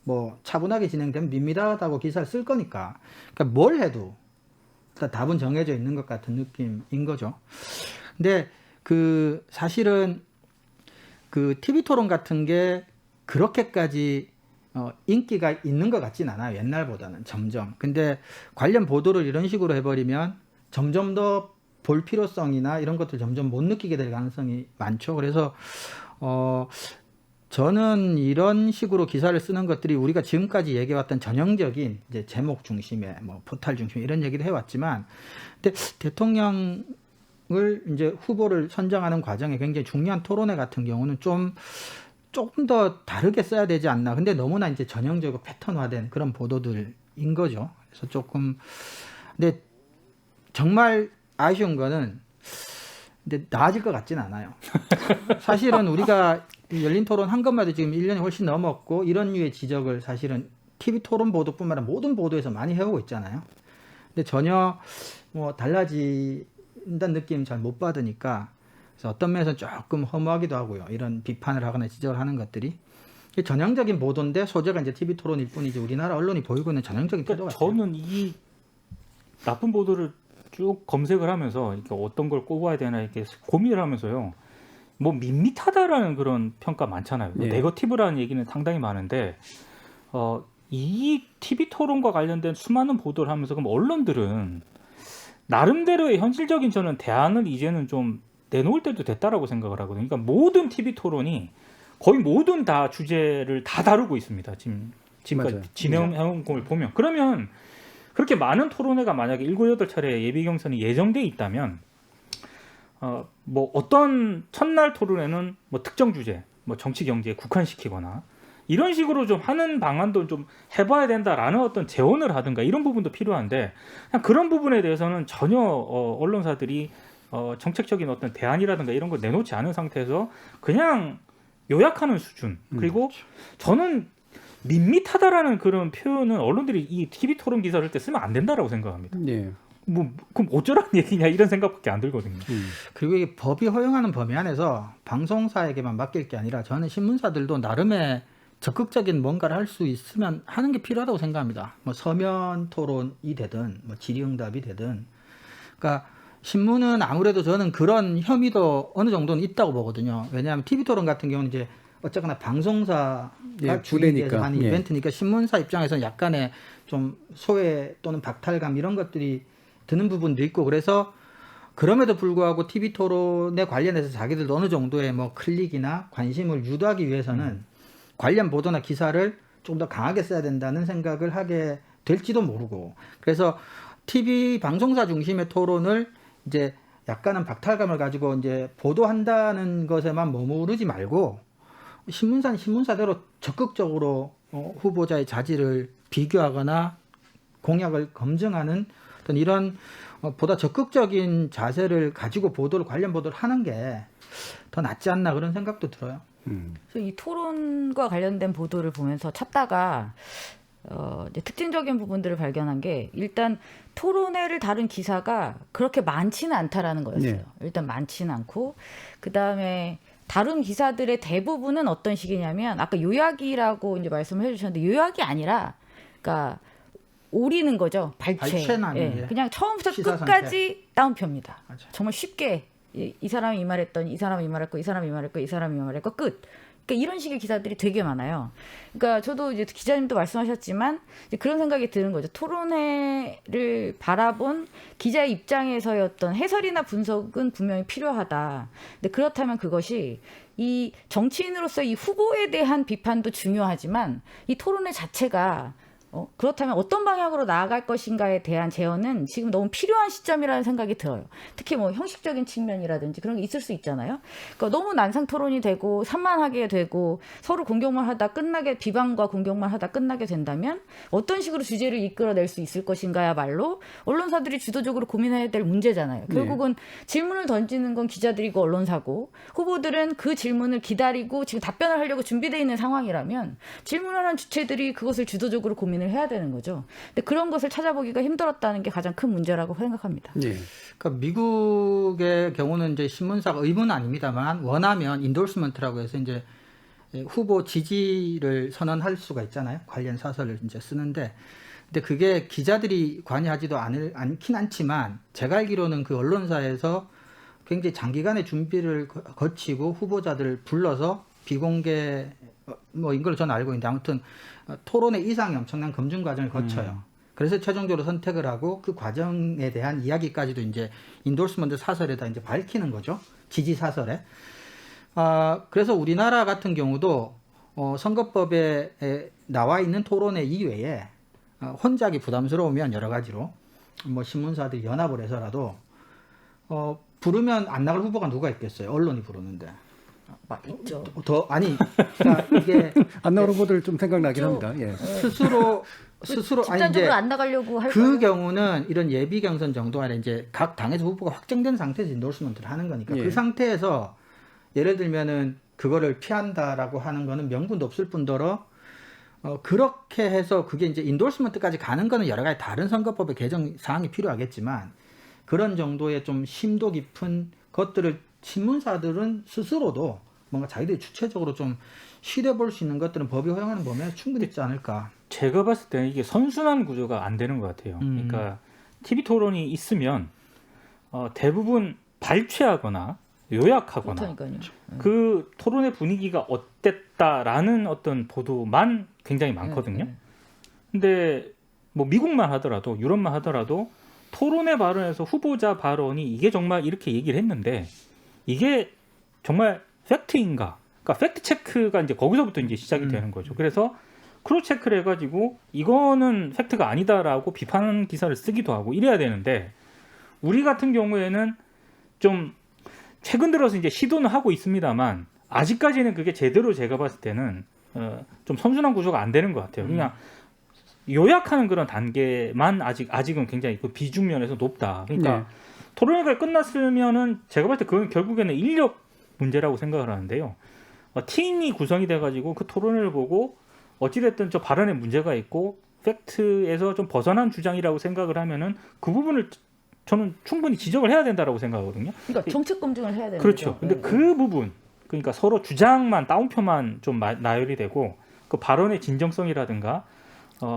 뭐 차분하게 진행되면 밋밋하다고 기사를 쓸 거니까, 그러니까 뭘 해도 일단 답은 정해져 있는 것 같은 느낌인 거죠. 근데 그 사실은 그 TV 토론 같은 게 그렇게까지 인기가 있는 것 같진 않아요. 옛날보다는 점점. 근데 관련 보도를 이런 식으로 해버리면 점점 더 볼 필요성이나 이런 것들 점점 못 느끼게 될 가능성이 많죠. 그래서 저는 이런 식으로 기사를 쓰는 것들이 우리가 지금까지 얘기해왔던 전형적인 이제 제목 중심의 뭐 포탈 중심 이런 얘기를 해왔지만, 근데 대통령을 이제 후보를 선정하는 과정에 굉장히 중요한 토론회 같은 경우는 조금 더 다르게 써야 되지 않나. 근데 너무나 이제 전형적으로 패턴화된 그런 보도들인 거죠. 그래서 조금, 근데 정말 아쉬운 거는 근데 나아질 것 같진 않아요. 사실은 우리가 열린 토론 한 것마다 지금 1년이 훨씬 넘었고 이런 류의 지적을 사실은 TV 토론 보도뿐만 아니라 모든 보도에서 많이 해오고 있잖아요. 근데 전혀 뭐 달라진다는 느낌 잘 못 받으니까 그래서 어떤 면에서 조금 허무하기도 하고요. 이런 비판을 하거나 지적을 하는 것들이 전형적인 보도인데 소재가 이제 TV 토론일 뿐이지 우리나라 언론이 보이고 있는 전형적인 태도 같아요. 저는 이 나쁜 보도를 쭉 검색을 하면서 이렇게 어떤 걸 꼽아야 되나 이렇게 고민을 하면서요. 뭐 밋밋하다라는 그런 평가 많잖아요. 네. 네거티브라는 얘기는 상당히 많은데 이 TV 토론과 관련된 수많은 보도를 하면서 그럼 언론들은 나름대로의 현실적인 저는 대안을 이제는 좀 내놓을 때도 됐다라고 생각을 하거든요. 그러니까 모든 TV 토론이 거의 모든 다 주제를 다 다루고 있습니다. 지금까지 진행해온 걸 보면. 그러면 그렇게 많은 토론회가 만약에 7, 8차례 예비 경선이 예정돼 있다면 뭐 어떤 첫날 토론회는 뭐 특정 주제, 뭐 정치 경제에 국한시키거나 이런 식으로 좀 하는 방안도 좀 해봐야 된다라는 어떤 제언을 하든가 이런 부분도 필요한데 그냥 그런 부분에 대해서는 전혀 언론사들이 정책적인 어떤 대안이라든가 이런 걸 내놓지 않은 상태에서 그냥 요약하는 수준. 그리고 저는 밋밋하다라는 그런 표현은 언론들이 이 TV 토론 기사를 할 때 쓰면 안 된다라고 생각합니다. 네. 뭐 그럼 어쩌라는 얘기냐 이런 생각밖에 안 들거든요. 그리고 이게 법이 허용하는 범위 안에서 방송사에게만 맡길 게 아니라 저는 신문사들도 나름의 적극적인 뭔가를 할 수 있으면 하는 게 필요하다고 생각합니다. 뭐 서면 토론이 되든 뭐 질의응답이 되든, 그러니까 신문은 아무래도 저는 그런 혐의도 어느 정도는 있다고 보거든요. 왜냐하면 TV 토론 같은 경우는 이제 어쨌거나 방송사가 주도해서 하는 이벤트니까 신문사 입장에서는 약간의 좀 소외 또는 박탈감 이런 것들이 드는 부분도 있고, 그래서 그럼에도 불구하고 TV 토론에 관련해서 자기들도 어느 정도의 뭐 클릭이나 관심을 유도하기 위해서는 관련 보도나 기사를 좀 더 강하게 써야 된다는 생각을 하게 될지도 모르고, 그래서 TV 방송사 중심의 토론을 이제 약간은 박탈감을 가지고 이제 보도한다는 것에만 머무르지 말고 신문사는 신문사대로 적극적으로 후보자의 자질을 비교하거나 공약을 검증하는 어떤 이런 보다 적극적인 자세를 가지고 관련 보도를 하는 게 더 낫지 않나 그런 생각도 들어요. 그래서 이 토론과 관련된 보도를 보면서 찾다가 이제 특징적인 부분들을 발견한 게 일단 토론회를 다룬 기사가 그렇게 많지는 않다라는 거였어요. 네. 일단 많지는 않고 그다음에 다룬 기사들의 대부분은 어떤 식이냐면 아까 요약이라고 이제 말씀을 해주셨는데 요약이 아니라 그러니까 오리는 거죠. 발췌나는, 예. 그냥 처음부터 시사 끝까지 따옴표입니다. 맞아요. 정말 쉽게 이 사람이 이 말했더니 이 사람이 이 말했고 이 사람이 이 말했고 이 사람이 이 말했고 끝. 그러니까 이런 식의 기사들이 되게 많아요. 그러니까 저도 이제 기자님도 말씀하셨지만 이제 그런 생각이 드는 거죠. 토론회를 바라본 기자의 입장에서의 어떤 해설이나 분석은 분명히 필요하다. 근데 그렇다면 그것이 이 정치인으로서 이 후보에 대한 비판도 중요하지만 이 토론회 자체가 그렇다면 어떤 방향으로 나아갈 것인가에 대한 제언은 지금 너무 필요한 시점이라는 생각이 들어요. 특히 뭐 형식적인 측면이라든지 그런 게 있을 수 있잖아요. 그러니까 너무 난상 토론이 되고 산만하게 되고 서로 공격만 하다 끝나게 비방과 공격만 하다 끝나게 된다면 어떤 식으로 주제를 이끌어낼 수 있을 것인가야말로 언론사들이 주도적으로 고민해야 될 문제잖아요. 결국은 질문을 던지는 건 기자들이고 언론사고 후보들은 그 질문을 기다리고 지금 답변을 하려고 준비되어 있는 상황이라면 질문하는 주체들이 그것을 주도적으로 고민을 해야 되는 거죠. 근데 그런 것을 찾아보기가 힘들었다는 게 가장 큰 문제라고 생각합니다. 네. 그러니까 미국의 경우는 이제 신문사가 의무는 아닙니다만 원하면 인돌스먼트라고 해서 이제 후보 지지를 선언할 수가 있잖아요. 관련 사설을 이제 쓰는데, 근데 그게 기자들이 관여하지도 않긴 않지만 제가 알기로는 그 언론사에서 굉장히 장기간의 준비를 거치고 후보자들을 불러서 비공개 뭐인 걸로 저는 알고 있는데 아무튼 토론회 이상의 엄청난 검증 과정을 거쳐요. 그래서 최종적으로 선택을 하고 그 과정에 대한 이야기까지도 이제 인돌스먼트 사설에다 이제 밝히는 거죠. 지지 사설에. 그래서 우리나라 같은 경우도 선거법에 나와 있는 토론회 이외에 혼자 하기 부담스러우면 여러 가지로 뭐 신문사들이 연합을 해서라도 부르면 안 나갈 후보가 누가 있겠어요. 언론이 부르는데. 막 있죠. 아니 그러니까 이게 안 나오는 후보들 좀 생각나긴 합니다. 예. 스스로 아니 집단적으로 이제 안 나가려고 할 그 거예요. 경우는 이런 예비 경선 정도 아니라 이제 각 당에서 후보가 확정된 상태에서 인도스먼트를 하는 거니까 예. 그 상태에서 예를 들면은 그거를 피한다라고 하는 거는 명분도 없을 뿐더러 그렇게 해서 그게 이제 인도스먼트까지 가는 거는 여러 가지 다른 선거법의 개정 사항이 필요하겠지만 그런 정도의 좀 심도 깊은 것들을 신문사들은 스스로도 뭔가 자기들이 주체적으로 좀 실해볼 수 있는 것들은 법이 허용하는 범위에 충분히 있지 않을까. 제가 봤을 때는 이게 선순환 구조가 안 되는 것 같아요. 그러니까 TV 토론이 있으면 대부분 발췌하거나 요약하거나 그렇다니까요. 그 토론의 분위기가 어땠다라는 어떤 보도만 굉장히 많거든요. 근데 뭐 미국만 하더라도 유럽만 하더라도 토론회 발언에서 후보자 발언이 이게 정말 이렇게 얘기를 했는데 이게 정말 팩트인가? 그러니까 팩트 체크가 이제 거기서부터 이제 시작이 되는 거죠. 그래서 크로스 체크를 해가지고 이거는 팩트가 아니다라고 비판 기사를 쓰기도 하고 이래야 되는데 우리 같은 경우에는 좀 최근 들어서 이제 시도는 하고 있습니다만 아직까지는 그게 제대로 제가 봤을 때는 좀 선순환 구조가 안 되는 것 같아요. 그냥 요약하는 그런 단계만 아직은 굉장히 그 비중 면에서 높다. 그러니까 네. 토론회가 끝났으면은 제가 봤을 때 그건 결국에는 인력 문제라고 생각을 하는데요. 팀이 구성이 돼가지고 그 토론회를 보고 어찌됐든 저 발언에 문제가 있고 팩트에서 좀 벗어난 주장이라고 생각을 하면은 그 부분을 저는 충분히 지적을 해야 된다라고 생각하거든요. 그러니까 정책 검증을 해야 되는 그렇죠. 거죠. 근데 그 부분, 그러니까 서로 주장만 따옴표만 좀 나열이 되고 그 발언의 진정성이라든가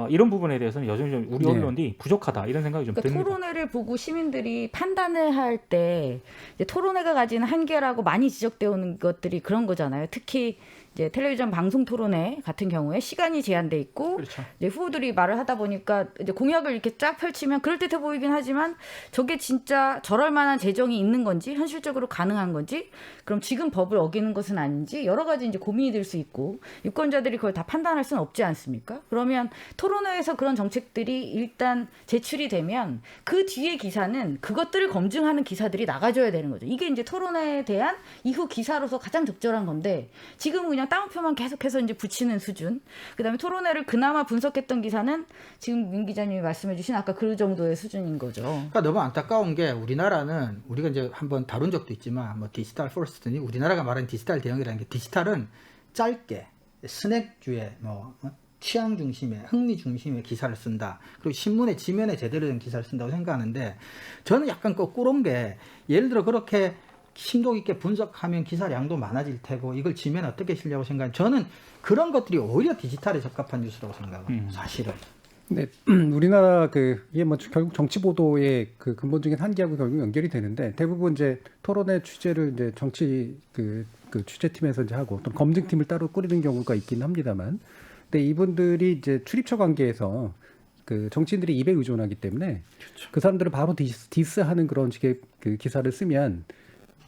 이런 부분에 대해서는 여전히 좀 우리 네. 언론이 부족하다 이런 생각이 좀 그러니까 듭니다. 토론회를 보고 시민들이 판단을 할 때 토론회가 가진 한계라고 많이 지적되어 오는 것들이 그런 거잖아요. 특히 이제 텔레비전 방송 토론회 같은 경우에 시간이 제한돼 있고 그렇죠. 이제 후보들이 말을 하다 보니까 이제 공약을 이렇게 쫙 펼치면 그럴듯해 보이긴 하지만 저게 진짜 저럴 만한 재정이 있는 건지 현실적으로 가능한 건지 그럼 지금 법을 어기는 것은 아닌지 여러 가지 이제 고민이 될 수 있고 유권자들이 그걸 다 판단할 수는 없지 않습니까? 그러면 토론회에서 그런 정책들이 일단 제출이 되면 그 뒤에 기사는 그것들을 검증하는 기사들이 나가줘야 되는 거죠. 이게 이제 토론회에 대한 이후 기사로서 가장 적절한 건데 지금은 그냥 따옴표만 계속해서 이제 붙이는 수준. 그다음에 토론회를 그나마 분석했던 기사는 지금 민 기자님이 말씀해주신 아까 그 정도의 수준인 거죠. 그러니까 너무 안타까운 게 우리나라는 우리가 이제 한번 다룬 적도 있지만 뭐 디지털 퍼스트니 우리나라가 말하는 디지털 대응이라는 게 디지털은 짧게 스낵주에 뭐 취향 중심의 흥미 중심의 기사를 쓴다. 그리고 신문의 지면에 제대로 된 기사를 쓴다고 생각하는데 저는 약간 거꾸로인 게 예를 들어 그렇게 심도 있게 분석하면 기사량도 많아질 테고 이걸 지면에 어떻게 실려고 생각하는 저는 그런 것들이 오히려 디지털에 적합한 뉴스라고 생각합니다. 사실은. 네, 우리나라 이게 뭐 결국 정치 보도의 그 근본적인 한계하고 결국 연결이 되는데 대부분 이제 토론의 취재를 이제 정치 그 취재팀에서 이제 하고 또 검증팀을 따로 꾸리는 경우가 있긴 합니다만, 근데 이분들이 이제 출입처 관계에서 그 정치인들이 입에 의존하기 때문에 그 사람들을 바로 디스하는 그런 식의 그 기사를 쓰면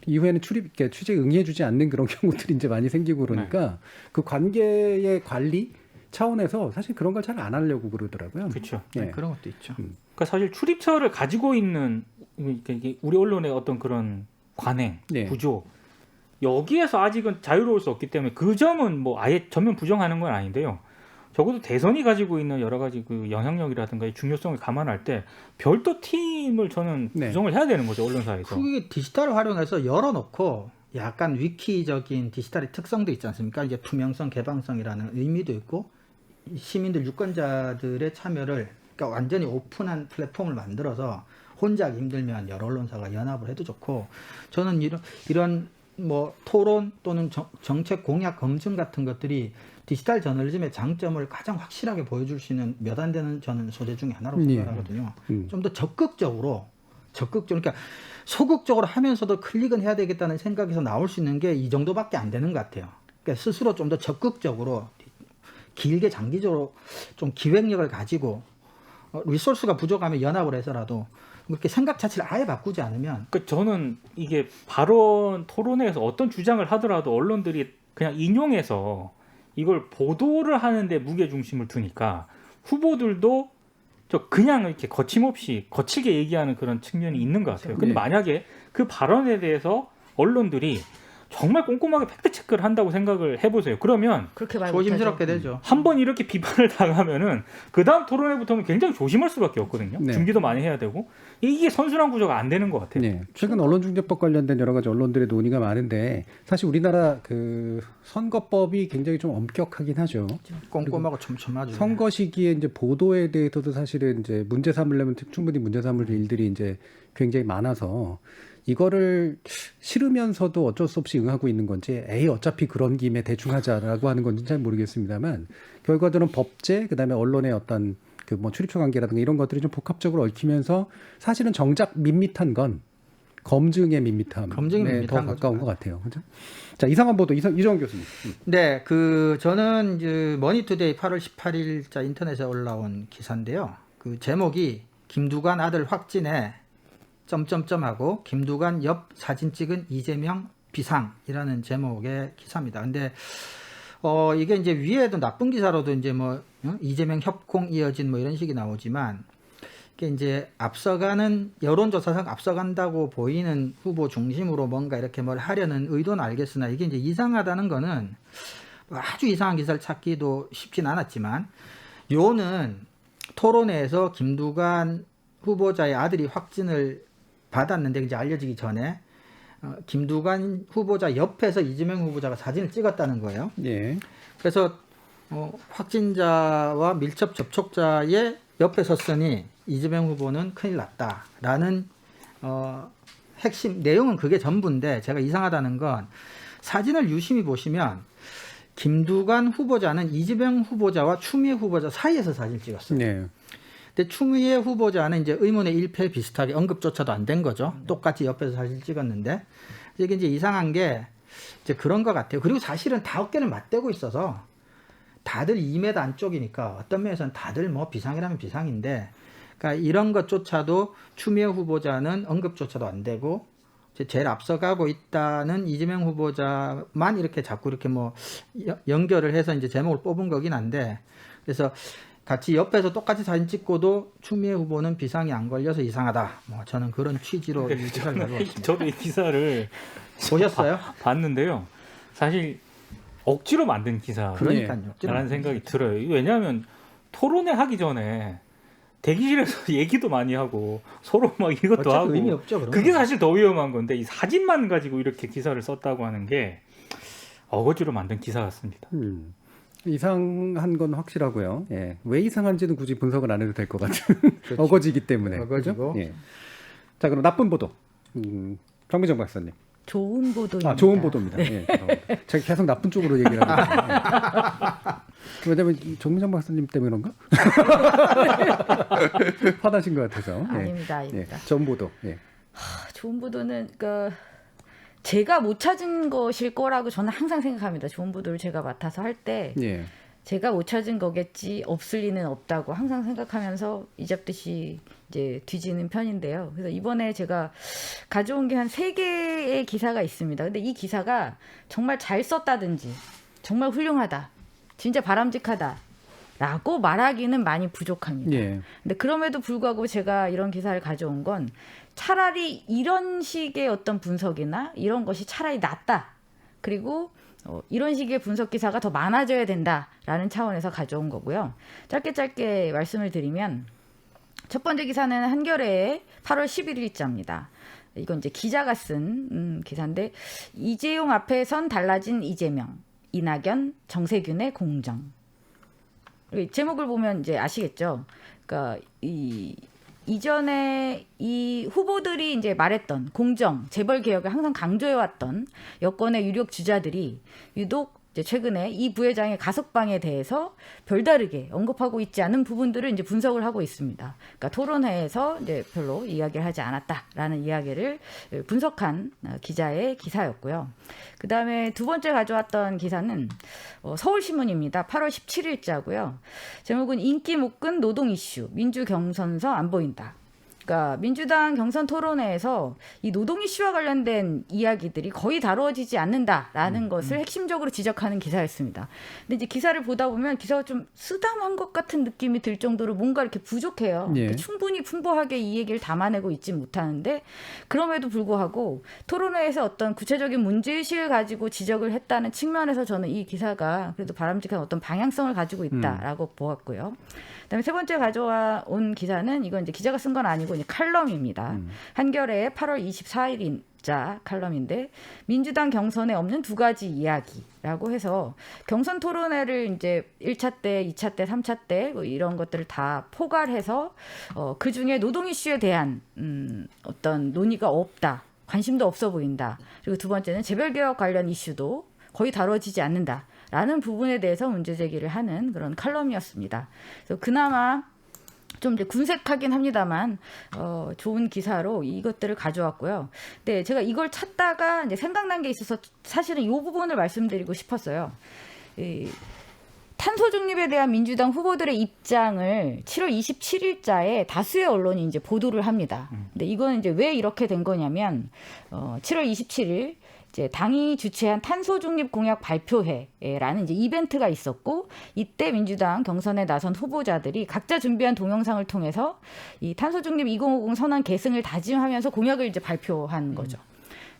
이후에는 취재에 응해주지 않는 그런 경우들이 이제 많이 생기고 그러니까 그 관계의 관리 차원에서 사실 그런 걸 잘 안 하려고 그러더라고요. 그렇죠. 예. 그런 것도 있죠. 그러니까 사실 출입처를 가지고 있는 이게 우리 언론의 어떤 그런 관행, 네. 구조 여기에서 아직은 자유로울 수 없기 때문에 그 점은 뭐 아예 전면 부정하는 건 아닌데요. 적어도 대선이 가지고 있는 여러 가지 그 영향력이라든가 이 중요성을 감안할 때 별도 팀을 저는 네. 구성을 해야 되는 거죠, 언론사에서. 그게 디지털을 활용해서 열어놓고 약간 위키적인 디지털의 특성도 있지 않습니까? 이제 투명성, 개방성이라는 의미도 있고 시민들, 유권자들의 참여를 그러니까 완전히 오픈한 플랫폼을 만들어서 혼자 하기 힘들면 여러 언론사가 연합을 해도 좋고 저는 이런 뭐 토론 또는 정책 공약 검증 같은 것들이 디지털 저널리즘의 장점을 가장 확실하게 보여줄 수 있는 몇 안 되는 저는 소재 중에 하나로 생각하거든요. 좀 더 적극적으로 그러니까 소극적으로 하면서도 클릭은 해야 되겠다는 생각에서 나올 수 있는 게 이 정도밖에 안 되는 것 같아요. 그러니까 스스로 좀 더 적극적으로 길게 장기적으로 좀 기획력을 가지고 리소스가 부족하면 연합을 해서라도 그렇게 생각 자체를 아예 바꾸지 않으면 그 저는 이게 발언 토론회에서 어떤 주장을 하더라도 언론들이 그냥 인용해서 이걸 보도를 하는데 무게 중심을 두니까 후보들도 저 그냥 이렇게 거침없이 거칠게 얘기하는 그런 측면이 있는 것 같아요. 근데 네. 만약에 그 발언에 대해서 언론들이 정말 꼼꼼하게 팩트 체크를 한다고 생각을 해보세요. 그러면 그렇게 말 조심스럽게 되죠. 한 번 이렇게 비판을 당하면은 그 다음 토론회부터는 굉장히 조심할 수밖에 없거든요. 네. 준비도 많이 해야 되고 이게 선순환 구조가 안 되는 것 같아요. 네. 최근 언론중재법 관련된 여러 가지 언론들의 논의가 많은데 사실 우리나라 그 선거법이 굉장히 좀 엄격하긴 하죠. 꼼꼼하고 촘촘하죠. 선거 시기에 이제 보도에 대해서도 사실은 이제 문제 삼으려면 충분히 문제 삼을 일들이 이제 굉장히 많아서 이거를 싫으면서도 어쩔 수 없이 응하고 있는 건지 어차피 그런 김에 대충 하자라고 하는 건지 잘 모르겠습니다만 결과적으로는 법제 그다음에 언론의 어떤 그 뭐 출입처 관계라든가 이런 것들이 좀 복합적으로 얽히면서 사실은 정작 밋밋한 건 검증의 밋밋함에 더 가까운 것 같아요. 그죠? 자, 이상한 보도 이정훈 교수님. 네, 저는 이제 머니투데이 8월 18일자 인터넷에 올라온 기사인데요. 그 제목이 김두관 아들 확진해 점점점하고 김두관 옆 사진 찍은 이재명 비상이라는 제목의 기사입니다. 근데 이게 이제 위에도 나쁜 기사로도 이제 뭐 이재명 협공 이어진 뭐 이런 식이 나오지만 이게 이제 앞서가는 여론조사상 앞서간다고 보이는 후보 중심으로 뭔가 이렇게 뭘 하려는 의도는 알겠으나 이게 이제 이상하다는 거는 아주 이상한 기사를 찾기도 쉽진 않았지만 요는 토론회에서 김두관 후보자의 아들이 확진을 받았는데 이제 알려지기 전에 김두관 후보자 옆에서 이재명 후보자가 사진을 찍었다는 거예요. 예. 그래서 확진자와 밀접 접촉자의 옆에 섰으니 이재명 후보는 큰일 났다라는 핵심 내용은 그게 전부인데 제가 이상하다는 건 사진을 유심히 보시면 김두관 후보자는 이재명 후보자와 추미애 후보자 사이에서 사진을 찍었어요. 네. 근데 추미애 후보자는 이제 의문의 일패 비슷하게 언급조차도 안 된 거죠. 똑같이 옆에서 사진 찍었는데 이게 이제 이상한 게 이제 그런 것 같아요. 그리고 사실은 다 어깨를 맞대고 있어서 다들 2m 안쪽이니까 어떤 면에서는 다들 뭐 비상이라면 비상인데, 그러니까 이런 것조차도 추미애 후보자는 언급조차도 안 되고 제일 앞서가고 있다는 이재명 후보자만 이렇게 자꾸 이렇게 뭐 연결을 해서 이제 제목을 뽑은 거긴 한데, 그래서 같이 옆에서 똑같이 사진 찍고도 추미애 후보는 비상이 안 걸려서 이상하다. 뭐 저는 그런 취지로 이 기사를 가져왔습니다. 저도 이 기사를 보셨어요? 봤는데요. 사실 억지로 만든 기사라는 그러니까요. 생각이 들어요. 왜냐하면 토론회 하기 전에 대기실에서 얘기도 많이 하고 서로 막 이것도 하고 의미 없죠, 그러면. 그게 사실 더 위험한 건데 이 사진만 가지고 이렇게 기사를 썼다고 하는 게 어거지로 만든 기사 같습니다. 이상한 건 확실하고요. 예. 왜 이상한지는 굳이 분석을 안 해도 될 것 같은 어거지기 때문에. 어거지고. 그렇죠? 예. 자, 그럼 나쁜 보도. 정미정 박사님. 좋은 보도입니다. 좋은 보도입니다. 예, 죄송합니다. 제가 계속 나쁜 쪽으로 얘기를 하고 있어요. 예. 왜냐면 정미정 박사님 때문에 그런가? 화나신 것 같아서. 아닙니다, 예. 아닙니다. 좋은 보도. 예. 좋은 보도는 그러니까 제가 못 찾은 것일 거라고 저는 항상 생각합니다. 좋은 보도를 제가 맡아서 할 때 예. 제가 못 찾은 거겠지 없을 리는 없다고 항상 생각하면서 이잡듯이 이제 뒤지는 편인데요. 그래서 이번에 제가 가져온 게 한 3개의 기사가 있습니다. 근데 이 기사가 정말 잘 썼다든지 정말 훌륭하다, 진짜 바람직하다 라고 말하기는 많이 부족합니다. 예. 근데 그럼에도 불구하고 제가 이런 기사를 가져온 건 차라리 이런 식의 어떤 분석이나 이런 것이 차라리 낫다. 그리고 이런 식의 분석 기사가 더 많아져야 된다라는 차원에서 가져온 거고요. 짧게 말씀을 드리면 첫 번째 기사는 한겨레의 8월 11일자입니다. 이건 이제 기자가 쓴 기사인데 이재용 앞에선 달라진 이재명, 이낙연, 정세균의 공정. 제목을 보면 이제 아시겠죠. 그러니까 이전에 이 후보들이 이제 말했던 공정, 재벌 개혁을 항상 강조해왔던 여권의 유력 주자들이 유독 이제 최근에 이 부회장의 가석방에 대해서 별다르게 언급하고 있지 않은 부분들을 이제 분석을 하고 있습니다. 그러니까 토론회에서 이제 별로 이야기를 하지 않았다라는 이야기를 분석한 기자의 기사였고요. 그 다음에 두 번째 가져왔던 기사는 서울신문입니다. 8월 17일자고요. 제목은 인기 못 끈 노동 이슈, 민주 경선서 안 보인다. 그러니까 민주당 경선 토론회에서 이 노동 이슈와 관련된 이야기들이 거의 다루어지지 않는다라는 것을 핵심적으로 지적하는 기사였습니다. 근데 이제 기사를 보다 보면 기사가 좀 쓰담한 것 같은 느낌이 들 정도로 뭔가 이렇게 부족해요. 예. 충분히 풍부하게 이 얘기를 담아내고 있지 못하는데 그럼에도 불구하고 토론회에서 어떤 구체적인 문제의식을 가지고 지적을 했다는 측면에서 저는 이 기사가 그래도 바람직한 어떤 방향성을 가지고 있다라고 보았고요. 그다음에 세 번째 가져온 기사는 이건 이제 기자가 쓴 건 아니고 이제 칼럼입니다. 한겨레의 8월 24일자 칼럼인데 민주당 경선에 없는 2가지 이야기라고 해서 경선 토론회를 이제 1차 때, 2차 때, 3차 때 뭐 이런 것들을 다 포괄해서 그 중에 노동 이슈에 대한 어떤 논의가 없다. 관심도 없어 보인다. 그리고 두 번째는 재벌개혁 관련 이슈도 거의 다뤄지지 않는다. 라는 부분에 대해서 문제 제기를 하는 그런 칼럼이었습니다. 그래서 그나마 좀 이제 군색하긴 합니다만 좋은 기사로 이것들을 가져왔고요. 네, 제가 이걸 찾다가 이제 생각난 게 있어서 사실은 이 부분을 말씀드리고 싶었어요. 탄소 중립에 대한 민주당 후보들의 입장을 7월 27일자에 다수의 언론이 이제 보도를 합니다. 근데 이건 이제 왜 이렇게 된 거냐면 7월 27일 이제 당이 주최한 탄소 중립 공약 발표회라는 이제 이벤트가 있었고 이때 민주당 경선에 나선 후보자들이 각자 준비한 동영상을 통해서 이 탄소 중립 2050 선언 계승을 다짐하면서 공약을 이제 발표한 거죠.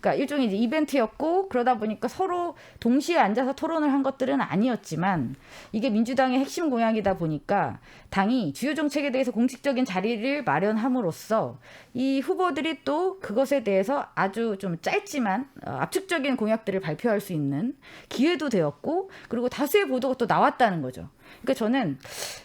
그러니까 일종의 이제 이벤트였고 그러다 보니까 서로 동시에 앉아서 토론을 한 것들은 아니었지만 이게 민주당의 핵심 공약이다 보니까 당이 주요 정책에 대해서 공식적인 자리를 마련함으로써 이 후보들이 또 그것에 대해서 아주 좀 짧지만 압축적인 공약들을 발표할 수 있는 기회도 되었고 그리고 다수의 보도가 또 나왔다는 거죠. 그러니까 저는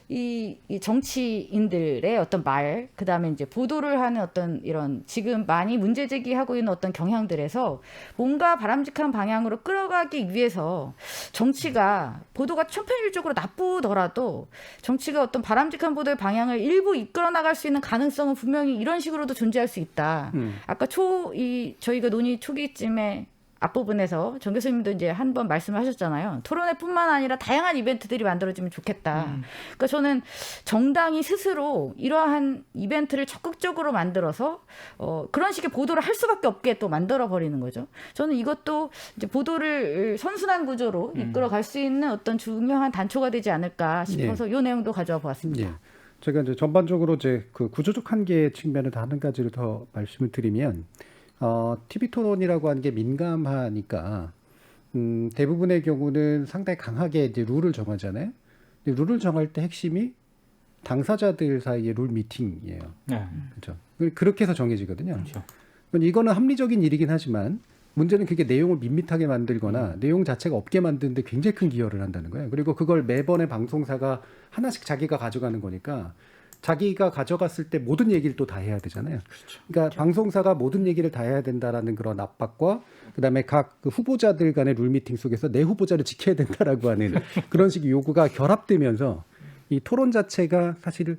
이 정치인들의 어떤 말, 그 다음에 이제 보도를 하는 어떤 이런 지금 많이 문제 제기하고 있는 어떤 경향들에서 뭔가 바람직한 방향으로 끌어가기 위해서 정치가 보도가 천편일적으로 나쁘더라도 정치가 어떤 바람직한 보도의 방향을 일부 이끌어 나갈 수 있는 가능성은 분명히 이런 식으로도 존재할 수 있다. 아까 저희가 논의 초기쯤에 앞부분에서 정 교수님도 이제 한 번 말씀을 하셨잖아요. 토론회뿐만 아니라 다양한 이벤트들이 만들어지면 좋겠다. 그러니까 저는 정당이 스스로 이러한 이벤트를 적극적으로 만들어서 그런 식의 보도를 할 수밖에 없게 또 만들어 버리는 거죠. 저는 이것도 이제 보도를 선순환 구조로 이끌어 갈 수 있는 어떤 중요한 단초가 되지 않을까 싶어서 이 내용도 가져와 보았습니다. 예. 제가 이제 전반적으로 이제 그 구조적 한계의 측면을 한 가지를 더 말씀을 드리면. TV 토론이라고 하는 게 민감하니까 대부분의 경우는 상당히 강하게 이제 룰을 정하잖아요. 근데 룰을 정할 때 핵심이 당사자들 사이의 룰 미팅이에요. 네. 그렇죠. 그렇게 해서 정해지거든요. 그렇죠. 이거는 합리적인 일이긴 하지만 문제는 그게 내용을 밋밋하게 만들거나 내용 자체가 없게 만드는데 굉장히 큰 기여를 한다는 거예요. 그리고 그걸 매번의 방송사가 하나씩 자기가 가져가는 거니까 자기가 가져갔을 때 모든 얘기를 또 다 해야 되잖아요. 그러니까 방송사가 모든 얘기를 다 해야 된다라는 그런 압박과 그다음에 각 그 후보자들 간의 룰미팅 속에서 내 후보자를 지켜야 된다라고 하는 그런 식의 요구가 결합되면서 이 토론 자체가 사실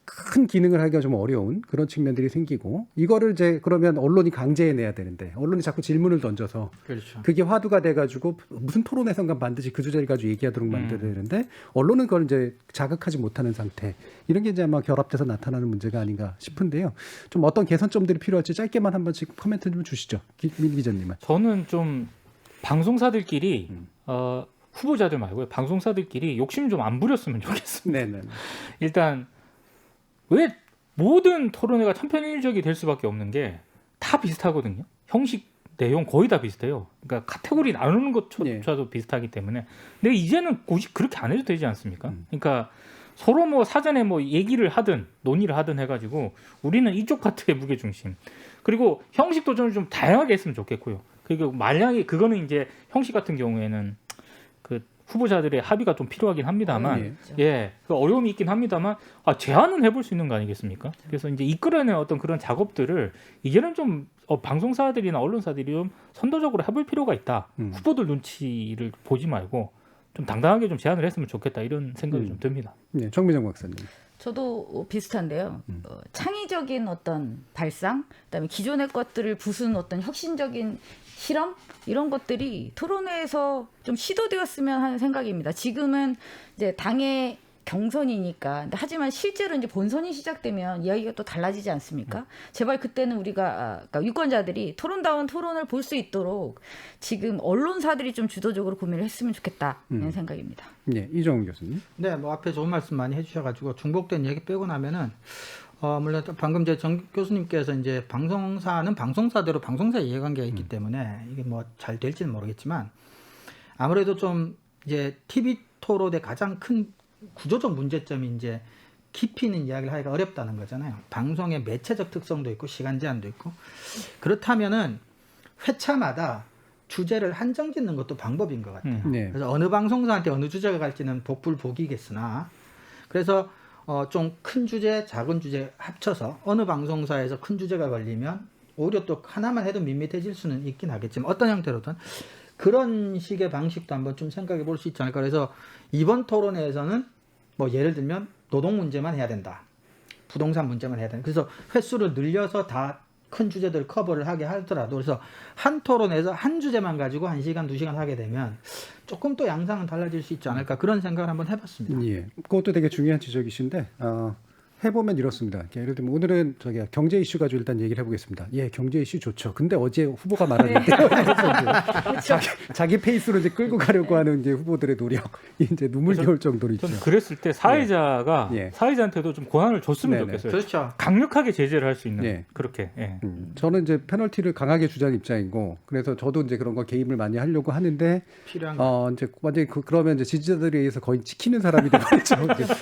큰 기능을 하기가 좀 어려운 그런 측면들이 생기고 이거를 이제 그러면 언론이 강제해내야 되는데 언론이 자꾸 질문을 던져서 그렇죠. 그게 화두가 돼가지고 무슨 토론에선가 반드시 그 주제를 가지고 얘기하도록 만들어야 되는데 언론은 그걸 이제 자극하지 못하는 상태 이런 게 이제 아마 결합돼서 나타나는 문제가 아닌가 싶은데요. 좀 어떤 개선점들이 필요할지 짧게만 한 번씩 코멘트 좀 주시죠. 민 기자님은. 저는 좀 방송사들끼리 후보자들 말고요. 방송사들끼리 욕심 좀 안 부렸으면 좋겠습니다. 네네. 일단 왜 모든 토론회가 천편일적이 될 수밖에 없는 게 다 비슷하거든요. 형식, 내용 거의 다 비슷해요. 그러니까 카테고리 나누는 것조차도 비슷하기 때문에. 근데 이제는 굳이 그렇게 안 해도 되지 않습니까? 그러니까 서로 뭐 사전에 뭐 얘기를 하든 논의를 하든 해가지고 우리는 이쪽 파트의 무게 중심. 그리고 형식도 좀 다양하게 했으면 좋겠고요. 그리고 만약에 그거는 이제 형식 같은 경우에는 그 후보자들의 합의가 좀 필요하긴 합니다만, 그 어려움이 있긴 합니다만, 제안은 해볼 수 있는 거 아니겠습니까? 그래서 이제 이끌어내는 어떤 그런 작업들을 이제는 좀 방송사들이나 언론사들이 좀 선도적으로 해볼 필요가 있다. 후보들 눈치를 보지 말고 좀 당당하게 좀 제안을 했으면 좋겠다 이런 생각이 좀 듭니다. 네, 정미정 박사님. 저도 비슷한데요. 창의적인 어떤 발상, 그다음에 기존의 것들을 부수는 어떤 혁신적인 실험 이런 것들이 토론회에서 좀 시도되었으면 하는 생각입니다. 지금은 이제 당의 경선이니까. 하지만 실제로 이제 본선이 시작되면 이야기가 또 달라지지 않습니까? 제발 그때는 우리가 그러니까 유권자들이 토론다운 토론을 볼 수 있도록 지금 언론사들이 좀 주도적으로 고민을 했으면 좋겠다는 생각입니다. 네, 이정훈 교수님. 네, 뭐 앞에 좋은 말씀 많이 해주셔가지고 중복된 얘기 빼고 나면은 물론 방금 정 교수님께서 이제 방송사는 방송사대로 방송사 이해관계가 있기 때문에 이게 뭐 잘 될지는 모르겠지만 아무래도 좀 이제 TV 토론의 가장 큰 구조적 문제점이 이제 깊이 있는 이야기를 하기가 어렵다는 거잖아요. 방송의 매체적 특성도 있고 시간 제한도 있고 그렇다면은 회차마다 주제를 한정 짓는 것도 방법인 것 같아요. 네. 그래서 어느 방송사한테 어느 주제가 갈지는 복불복이겠으나 그래서 좀 큰 주제, 작은 주제 합쳐서 어느 방송사에서 큰 주제가 걸리면 오히려 또 하나만 해도 밋밋해질 수는 있긴 하겠지만 어떤 형태로든 그런 식의 방식도 한번 좀 생각해 볼 수 있지 않을까. 그래서 이번 토론회에서는 뭐 예를 들면 노동 문제만 해야 된다. 부동산 문제만 해야 된다. 그래서 횟수를 늘려서 다 큰 주제들 커버를 하게 하더라도 그래서 한 토론에서 한 주제만 가지고 1시간, 2시간 하게 되면 조금 또 양상은 달라질 수 있지 않을까 그런 생각을 한번 해봤습니다. 예, 그것도 되게 중요한 지적이신데 해보면 이렇습니다. 예를 들면 오늘은 경제 이슈 가지고 일단 얘기를 해보겠습니다. 예, 경제 이슈 좋죠. 근데 어제 후보가 말았는데 자기 페이스로 이제 끌고 가려고 하는 이제 후보들의 노력 이제 눈물겨울 정도로 있죠. 전 그랬을 때 사회자가 사회자한테도 좀 권한을 줬으면 좋겠어요. 그렇죠. 강력하게 제재를 할 수 있는 그렇게. 저는 이제 페널티를 강하게 주자는 입장이고 그래서 저도 이제 그런 거 개입을 많이 하려고 하는데 필요한 이제 완전히 그러면 이제 지지자들에 의해서 거의 지키는 사람이 되버리죠.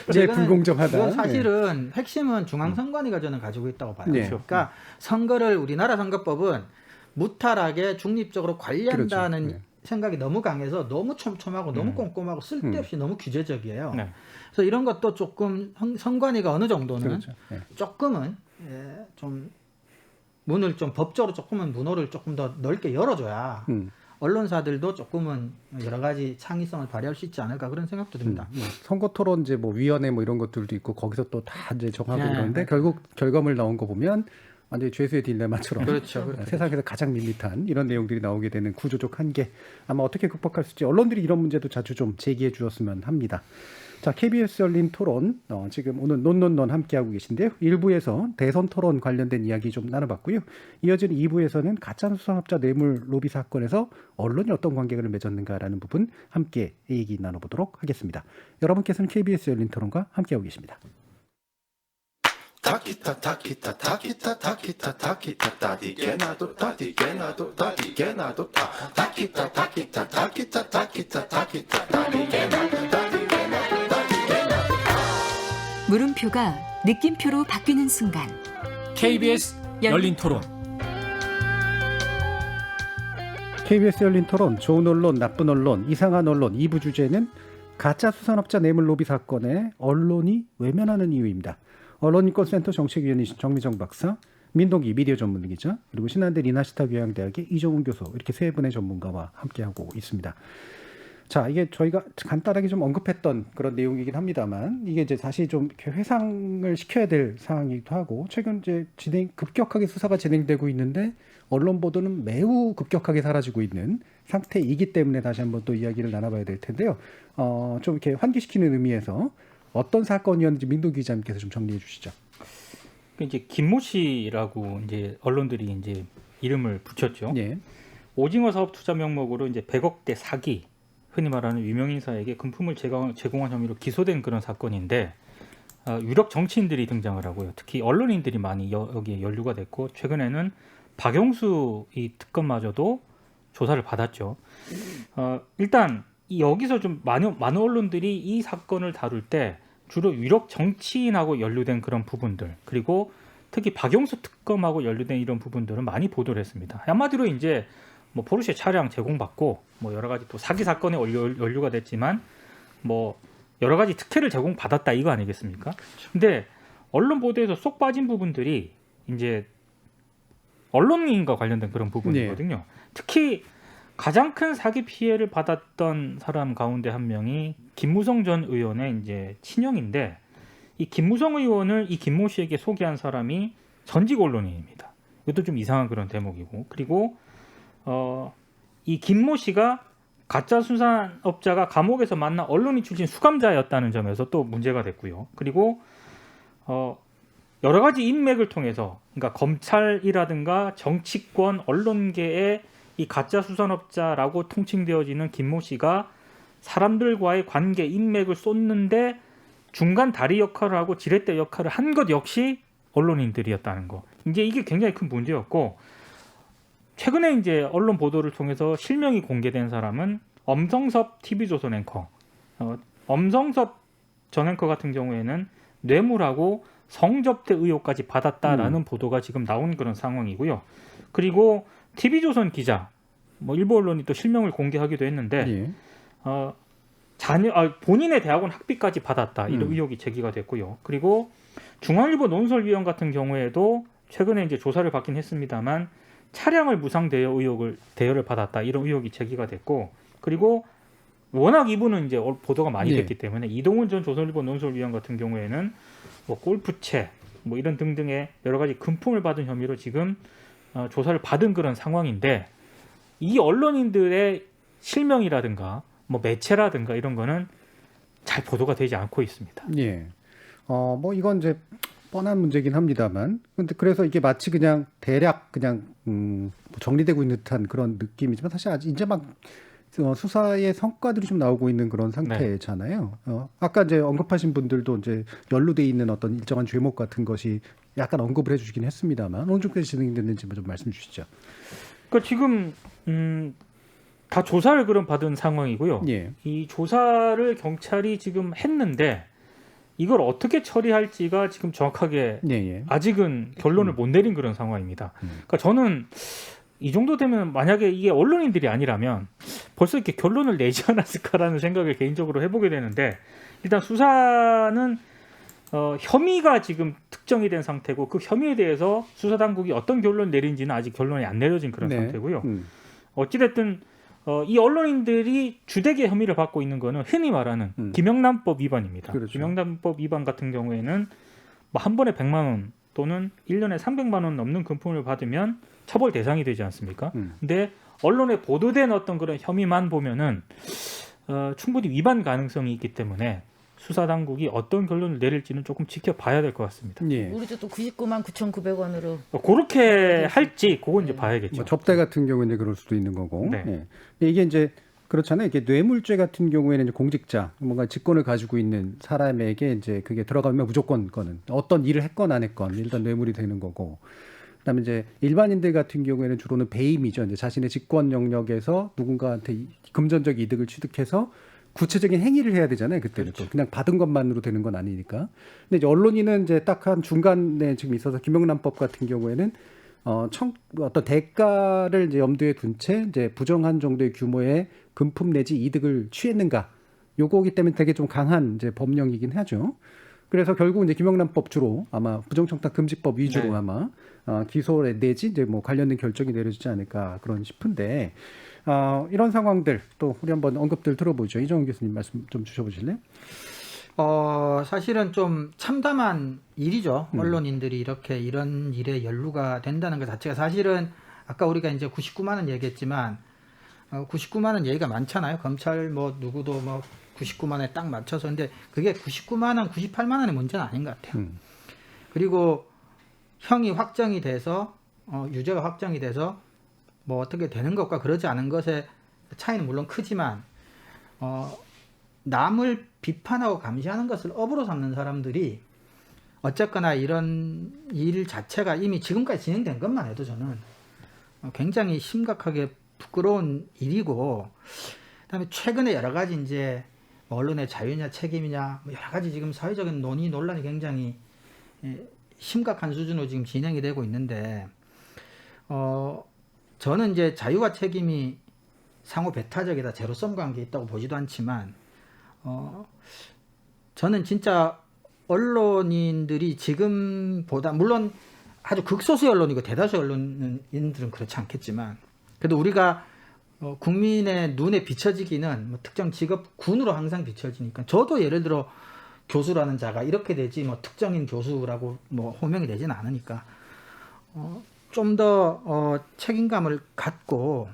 이제 불공정하다. 이건 사실은 핵심은 중앙선관위가 저는 가지고 있다고 봐요. 네. 그러니까 선거를 우리나라 선거법은 무탈하게 중립적으로 관리한다는 그렇죠. 생각이 너무 강해서 너무 촘촘하고 너무 꼼꼼하고 쓸데없이 너무 규제적이에요. 네. 그래서 이런 것도 조금 선관위가 어느 정도는 그렇죠. 조금은 좀 문을 좀 법적으로 조금은 문호를 조금 더 넓게 열어줘야 언론사들도 조금은 여러 가지 창의성을 발휘할 수 있지 않을까 그런 생각도 듭니다. 선거 토론 이제 뭐 위원회 뭐 이런 것들도 있고 거기서 또 다 이제 정하고 네. 그러는데 결국 결과물 나온 거 보면 완전히 죄수의 딜레마처럼 그렇죠. 세상에서 가장 밋밋한 이런 내용들이 나오게 되는 구조적 한계 아마 어떻게 극복할 수 있지 언론들이 이런 문제도 자주 좀 제기해 주었으면 합니다. 자, KBS 열린 토론 지금 오늘 논논논 함께하고 계신데요. 1부에서 대선 토론 관련된 이야기 좀 나눠봤고요. 이어지는 2부에서는 가짜뉴스 산업자 뇌물 로비 사건에서 언론이 어떤 관계를 맺었는가라는 부분 함께 얘기 나눠보도록 하겠습니다. 여러분께서는 KBS 열린 토론과 함께하고 계십니다. 타키타 타키타 타키타 타키타 타키타 타디게나도 타디게나도 타디게나도 타키타 타키타 타키타 타키타 타키타 타디게나도 타디게나도 물음표가 느낌표로 바뀌는 순간 KBS 열린 토론. KBS 열린 토론, 좋은 언론, 나쁜 언론, 이상한 언론 2부 주제는 가짜 수산업자 뇌물 로비 사건에 언론이 외면하는 이유입니다. 언론인권센터 정책위원이신 정미정 박사, 민동기 미디어 전문 기자, 그리고 신한대 리나시타 교양대학의 이종훈 교수, 이렇게 세 분의 전문가와 함께하고 있습니다. 자, 이게 저희가 간단하게 좀 언급했던 그런 내용이긴 합니다만, 이게 이제 다시 좀 이렇게 회상을 시켜야 될 상황이기도 하고, 최근 이제 급격하게 수사가 진행되고 있는데, 언론 보도는 매우 급격하게 사라지고 있는 상태이기 때문에 다시 한번 또 이야기를 나눠봐야 될 텐데요. 좀 이렇게 환기시키는 의미에서 어떤 사건이었는지 민도 기자님께서 좀 정리해 주시죠. 이제 김모 씨라고 이제 언론들이 이제 이름을 붙였죠. 예. 오징어 사업 투자 명목으로 이제 100억대 사기, 흔히 말하는 유명 인사에게 금품을 제공한 혐의로 기소된 그런 사건인데, 유력 정치인들이 등장을 하고요. 특히 언론인들이 많이 여기에 연루가 됐고, 최근에는 박영수 이 특검마저도 조사를 받았죠. 일단 여기서 좀 많은 언론들이 이 사건을 다룰 때 주로 유력 정치인하고 연루된 그런 부분들, 그리고 특히 박영수 특검하고 연루된 이런 부분들은 많이 보도를 했습니다. 한마디로 이제 뭐 포르쉐 차량 제공받고 뭐 여러 가지 또 사기 사건에 연루가 됐지만 뭐 여러 가지 특혜를 제공받았다 이거 아니겠습니까? 근데 언론 보도에서 쏙 빠진 부분들이 이제 언론인과 관련된 그런 부분이거든요. 네. 특히 가장 큰 사기 피해를 받았던 사람 가운데 한 명이 김무성 전 의원의 이제 친형인데, 이 김무성 의원을 이 김모 씨에게 소개한 사람이 전직 언론인입니다. 이것도 좀 이상한 그런 대목이고, 그리고 이 김모 씨가 가짜 수산업자가 감옥에서 만난 언론인 출신 수감자였다는 점에서 또 문제가 됐고요. 그리고 여러 가지 인맥을 통해서, 그러니까 검찰이라든가 정치권, 언론계의 이 가짜 수산업자라고 통칭되어지는 김모 씨가 사람들과의 관계, 인맥을 쏟는데 중간 다리 역할을 하고 지렛대 역할을 한 것 역시 언론인들이었다는 거. 이제 이게 굉장히 큰 문제였고, 최근에 이제 언론 보도를 통해서 실명이 공개된 사람은 엄성섭 TV조선 앵커. 엄성섭 전 앵커 같은 경우에는 뇌물하고 성접대 의혹까지 받았다라는 보도가 지금 나온 그런 상황이고요. 그리고 TV조선 기자, 뭐 일부 언론이 또 실명을 공개하기도 했는데, 본인의 대학원 학비까지 받았다 이런 의혹이 제기가 됐고요. 그리고 중앙일보 논설위원 같은 경우에도 최근에 이제 조사를 받긴 했습니다만 차량을 무상 대여를 받았다 이런 의혹이 제기가 됐고, 그리고 워낙 이분은 이제 보도가 많이 됐기 때문에 이동훈 전 조선일보 논설위원 같은 경우에는 뭐 골프채 뭐 이런 등등의 여러 가지 금품을 받은 혐의로 지금 조사를 받은 그런 상황인데, 이 언론인들의 실명이라든가 뭐 매체라든가 이런 거는 잘 보도가 되지 않고 있습니다. 예. 뭐 이건 이제 뻔한 문제긴 합니다만, 근데 그래서 이게 마치 그냥 대략 그냥 정리되고 있는 듯한 그런 느낌이지만, 사실 아직 이제 막 수사의 성과들이 좀 나오고 있는 그런 상태잖아요. 아까 이제 언급하신 분들도 이제 연루돼 있는 어떤 일정한 죄목 같은 것이 약간 언급을 해주시긴 했습니다만, 어느 정도까지 진행됐는지 좀 말씀 주시죠. 그러니까 지금 다 조사를 그럼 받은 상황이고요. 예. 이 조사를 경찰이 지금 했는데 이걸 어떻게 처리할지가 지금 정확하게 아직은 결론을 못 내린 그런 상황입니다. 그러니까 저는 이 정도 되면 만약에 이게 언론인들이 아니라면 벌써 이렇게 결론을 내지 않았을까라는 생각을 개인적으로 해보게 되는데, 일단 수사는 혐의가 지금 특정이 된 상태고, 그 혐의에 대해서 수사당국이 어떤 결론을 내린지는 아직 결론이 안 내려진 그런 상태고요. 어찌됐든 이 언론인들이 주되게 혐의를 받고 있는 거는 흔히 말하는 김영란법 위반입니다. 그렇죠. 김영란법 위반 같은 경우에는 뭐 한 번에 100만 원 또는 1년에 300만 원 넘는 금품을 받으면 처벌 대상이 되지 않습니까? 근데 언론에 보도된 어떤 그런 혐의만 보면은 충분히 위반 가능성이 있기 때문에 수사 당국이 어떤 결론을 내릴지는 조금 지켜봐야 될 것 같습니다. 예. 우리도 또 99만 9,900원으로 그렇게 할지 그건 이제 봐야겠죠. 뭐 접대 같은 경우는 그럴 수도 있는 거고. 이게 이제 그렇잖아요. 이게 뇌물죄 같은 경우에는 이제 공직자, 뭔가 직권을 가지고 있는 사람에게 이제 그게 들어가면 무조건 거는 어떤 일을 했건 안 했건 일단 뇌물이 되는 거고. 그다음에 이제 일반인들 같은 경우에는 주로는 배임이죠. 이제 자신의 직권 영역에서 누군가한테 금전적 이득을 취득해서 구체적인 행위를 해야 되잖아요. 그때는 또 그냥 받은 것만으로 되는 건 아니니까. 근데 이제 언론인은 이제 딱 한 중간에 지금 있어서 김영란법 같은 경우에는 어떤 대가를 이제 염두에 둔 채 이제 부정한 정도의 규모의 금품 내지 이득을 취했는가. 요거기 때문에 되게 좀 강한 이제 법령이긴 하죠. 그래서 결국 이제 김영란법 주로 아마 부정청탁 금지법 위주로 네. 아마 기소 내지 이제 뭐 관련된 결정이 내려지지 않을까 그런 싶은데 이런 상황들 또 우리 한번 언급들 들어보죠. 이정훈 교수님 말씀 좀 주셔보실래요? 사실은 좀 참담한 일이죠. 언론인들이 이렇게 이런 일에 연루가 된다는 것 자체가 사실은 아까 우리가 이제 99만 원 얘기했지만 99만 원 얘기가 많잖아요. 검찰 뭐 누구도 뭐 99만 원에 딱 맞춰서 근데 그게 99만 원, 98만 원의 문제는 아닌 것 같아요. 그리고 형이 확정이 돼서 유죄가 확정이 돼서 뭐 어떻게 되는 것과 그러지 않은 것의 차이는 물론 크지만 남을 비판하고 감시하는 것을 업으로 삼는 사람들이 어쨌거나 이런 일 자체가 이미 지금까지 진행된 것만 해도 저는 굉장히 심각하게 부끄러운 일이고 그다음에 최근에 여러 가지 이제 언론의 자유냐 책임이냐 여러 가지 지금 사회적인 논의 논란이 굉장히 심각한 수준으로 지금 진행이 되고 있는데 저는 이제 자유와 책임이 상호 배타적이다 제로섬 관계에 있다고 보지도 않지만 저는 진짜 언론인들이 지금보다 물론 아주 극소수의 언론이고 대다수의 언론인들은 그렇지 않겠지만 그래도 우리가 국민의 눈에 비춰지기는 뭐 특정 직업 군으로 항상 비춰지니까 저도 예를 들어 교수라는 자가 이렇게 되지 뭐 특정인 교수라고 뭐 호명이 되지는 않으니까 좀 더 책임감을 갖고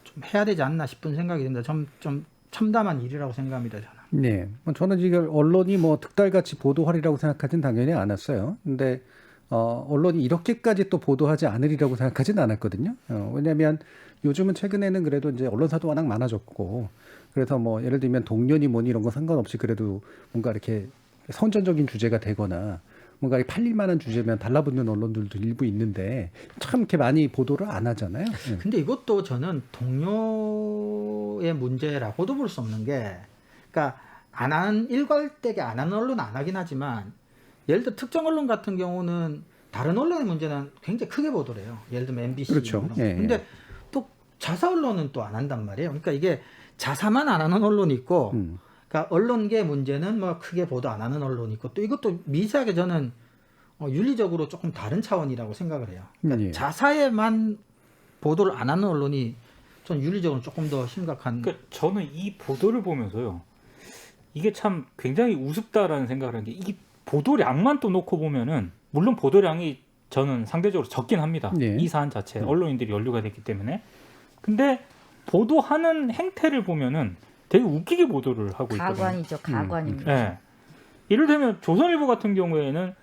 좀 해야 되지 않나 싶은 생각이 듭니다. 좀 참담한 일이라고 생각합니다. 저는. 네, 저는 지금 언론이 뭐 득달같이 보도하리라고 생각하진 당연히 않았어요. 근데 언론이 이렇게까지 또 보도하지 않으리라고 생각하진 않았거든요. 왜냐하면 요즘은 최근에는 그래도 이제 언론사도 워낙 많아졌고 그래서 뭐 예를 들면 동료니 뭐니 이런 거 상관없이 그래도 뭔가 이렇게 선전적인 주제가 되거나 뭔가 팔릴 만한 주제면 달라붙는 언론들도 일부 있는데 참 이렇게 많이 보도를 안 하잖아요. 근데 이것도 저는 동료의 문제라고도 볼 수 없는 게 그러니까 안 하는 일괄되게 안 하는 언론은 안 하긴 하지만 예를 들어 특정 언론 같은 경우는 다른 언론의 문제는 굉장히 크게 보도를 해요. 예를 들면 MBC. 그렇죠. 예, 근데 또 자사 언론은 또 안 한단 말이에요. 그러니까 이게 자사만 안 하는 언론이 있고 그러니까 언론계 문제는 뭐 크게 보도 안 하는 언론이 있고 또 이것도 미세하게 저는 윤리적으로 조금 다른 차원이라고 생각을 해요. 그러니까 예. 자사에만 보도를 안 하는 언론이 전 윤리적으로 조금 더 심각한. 그러니까 저는 이 보도를 보면서요. 이게 참 굉장히 우습다라는 생각을 하는 게 이 보도량만 또 놓고 보면은 물론 보도량이 저는 상대적으로 적긴 합니다. 예. 이 사안 자체 언론인들이 연루가 됐기 때문에. 근데 보도하는 행태를 보면은 되게 웃기게 보도를 하고 있거든요. 가관이죠. 가관입니다. 네. 예를 들면 조선일보 같은 경우에는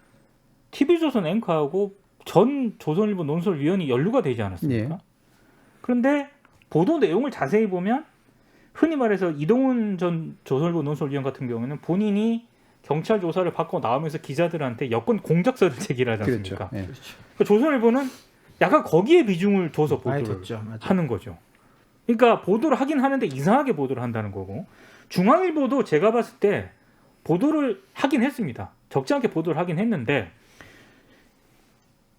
TV조선 앵커하고 전 조선일보 논설위원이 연루가 되지 않았습니까? 예. 그런데 보도 내용을 자세히 보면 흔히 말해서 이동훈 전 조선일보 논설위원 같은 경우에는 본인이 경찰 조사를 받고 나오면서 기자들한테 여권 공작서를 제기를 하지 않습니까? 그렇죠. 예. 그러니까 조선일보는 약간 거기에 비중을 둬서 많이 보도를 됐죠. 맞아요. 하는 거죠. 그러니까 보도를 하긴 하는데 이상하게 보도를 한다는 거고 중앙일보도 제가 봤을 때 보도를 하긴 했습니다. 적지 않게 보도를 하긴 했는데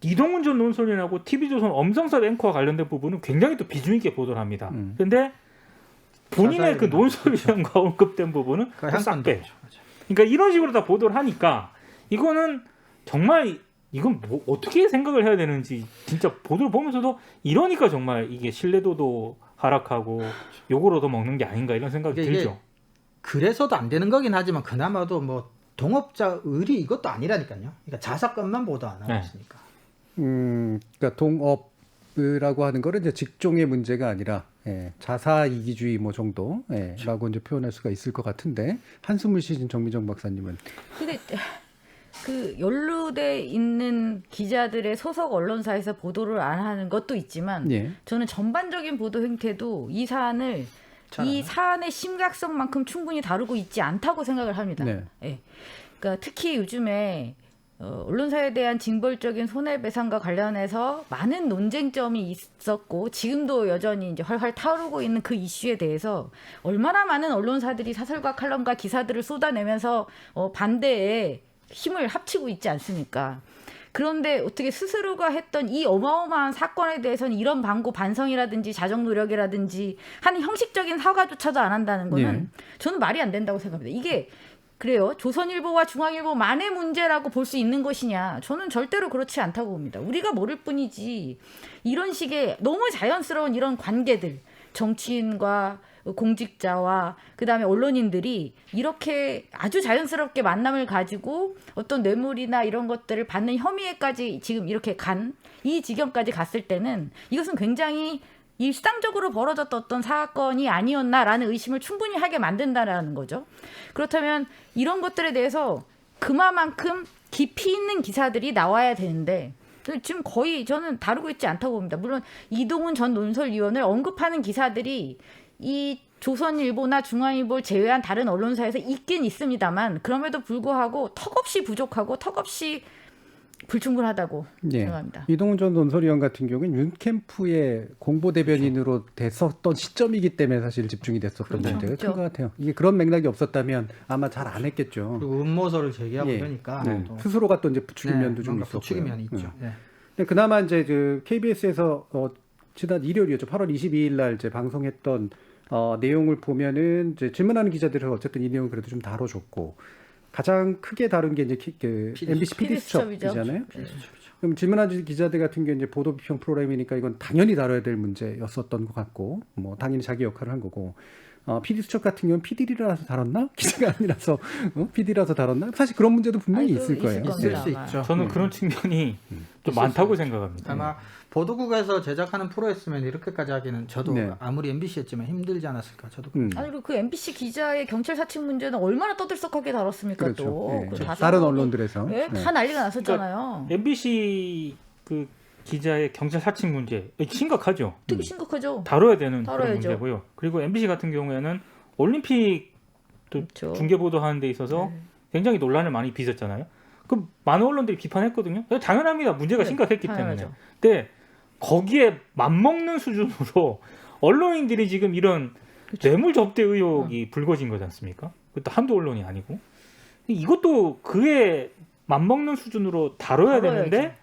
이동훈 전 논설위원하고 TV조선 엄성섭 앵커와 관련된 부분은 굉장히 또 비중 있게 보도를 합니다. 그런데 본인의 그 논설위원과 언급된 부분은 싹 빼. 그러니까 이런 식으로 다 보도를 하니까 이거는 정말 이건 뭐 어떻게 생각을 해야 되는지 진짜 보도를 보면서도 이러니까 정말 이게 신뢰도도 하락하고 욕을 얻어먹는 게 아닌가 이런 생각이 들죠. 그래서도 안 되는 거긴 하지만 그나마도 뭐 동업자 의리 이것도 아니라니까요. 그러니까 자사건만 보도 안 하고 있으니까. 그러니까 동업이라고 하는 거는 이제 직종의 문제가 아니라 자사 이기주의 뭐 정도 라고 이제 표현할 수가 있을 것 같은데 한숨을 쉬신 정미정 박사님은 근데 그 연루돼 있는 기자들의 소속 언론사에서 보도를 안 하는 것도 있지만 저는 전반적인 보도 행태도 이 사안을 이 사안의 심각성만큼 충분히 다루고 있지 않다고 생각을 합니다. 예. 그러니까 특히 요즘에 언론사에 대한 징벌적인 손해배상과 관련해서 많은 논쟁점이 있었고 지금도 여전히 이제 활활 타오르고 있는 그 이슈에 대해서 얼마나 많은 언론사들이 사설과 칼럼과 기사들을 쏟아내면서 반대에 힘을 합치고 있지 않습니까? 그런데 어떻게 스스로가 했던 이 어마어마한 사건에 대해서는 이런 방고 반성이라든지 자정 노력이라든지 하는 형식적인 사과조차도 안 한다는 거는 저는 말이 안 된다고 생각합니다. 이게 그래요. 조선일보와 중앙일보만의 문제라고 볼 수 있는 것이냐. 저는 절대로 그렇지 않다고 봅니다. 우리가 모를 뿐이지 이런 식의 너무 자연스러운 이런 관계들, 정치인과 공직자와 그다음에 언론인들이 이렇게 아주 자연스럽게 만남을 가지고 어떤 뇌물이나 이런 것들을 받는 혐의에까지 지금 이렇게 이 지경까지 갔을 때는 이것은 굉장히 일상적으로 벌어졌던 어떤 사건이 아니었나라는 의심을 충분히 하게 만든다라는 거죠. 그렇다면 이런 것들에 대해서 그만큼 깊이 있는 기사들이 나와야 되는데 지금 거의 저는 다루고 있지 않다고 봅니다. 물론 이동훈 전 논설위원을 언급하는 기사들이 이 조선일보나 중앙일보를 제외한 다른 언론사에서 있긴 있습니다만 그럼에도 불구하고 턱없이 부족하고 턱없이 불충분하다고 생각합니다. 이동훈 전 논설위원 같은 경우는 윤캠프의 공보대변인으로 됐었던 시점이기 때문에 사실 집중이 됐었던 문제가 큰 것 같아요. 이게 그런 맥락이 없었다면 아마 잘 안 했겠죠. 그리고 음모설을 제기하고 그러니까 스스로가 또 이제 부추긴 면도 좀 있었고요. 부추긴 면이 있죠. 근데 그나마 이제 그 KBS에서 지난 일요일이었죠. 8월 22일 날 이제 방송했던 내용을 보면은 이제 질문하는 기자들은 어쨌든 이 내용을 그래도 좀 다뤄줬고 가장 크게 다룬 게 이제 그 MBC PD수첩이잖아요. 그럼 질문하는 기자들 같은 경우 이제 보도 비평 프로그램이니까 이건 당연히 다뤄야 될 문제였었던 것 같고, 뭐 당연히 자기 역할을 한 거고. PD수첩 같은 경우는 PD라서 다뤘나? 기자가 아니라서 PD라서 다뤘나? 사실 그런 문제도 분명히 있을 거예요. 있을 수 있죠. 저는 그런 측면이 좀 많다고 생각합니다. 아마 보도국에서 제작하는 프로였으면 이렇게까지 하기는 저도 아무리 MBC였지만 힘들지 않았을까. 저도 아니 그 MBC 기자의 경찰 사칭 문제는 얼마나 떠들썩하게 다뤘습니까? 그렇죠. 또 다른 언론들에서 다 난리가 났었잖아요. 그러니까 MBC 그 기자의 경찰 사칭 문제 심각하죠. 되게 심각하죠. 다뤄야 되는 그런 다뤄야죠. 문제고요. 그리고 MBC 같은 경우에는 올림픽 그렇죠. 중계 보도하는 데 있어서 굉장히 논란을 많이 빚었잖아요. 그 많은 언론들이 비판했거든요. 당연합니다. 문제가 심각했기 당연하죠. 때문에. 근데 거기에 맞먹는 수준으로 언론인들이 지금 이런 뇌물 접대 의혹이 불거진 거지 않습니까? 그것도 한두 언론이 아니고. 이것도 그에 맞먹는 수준으로 다뤄야 되는데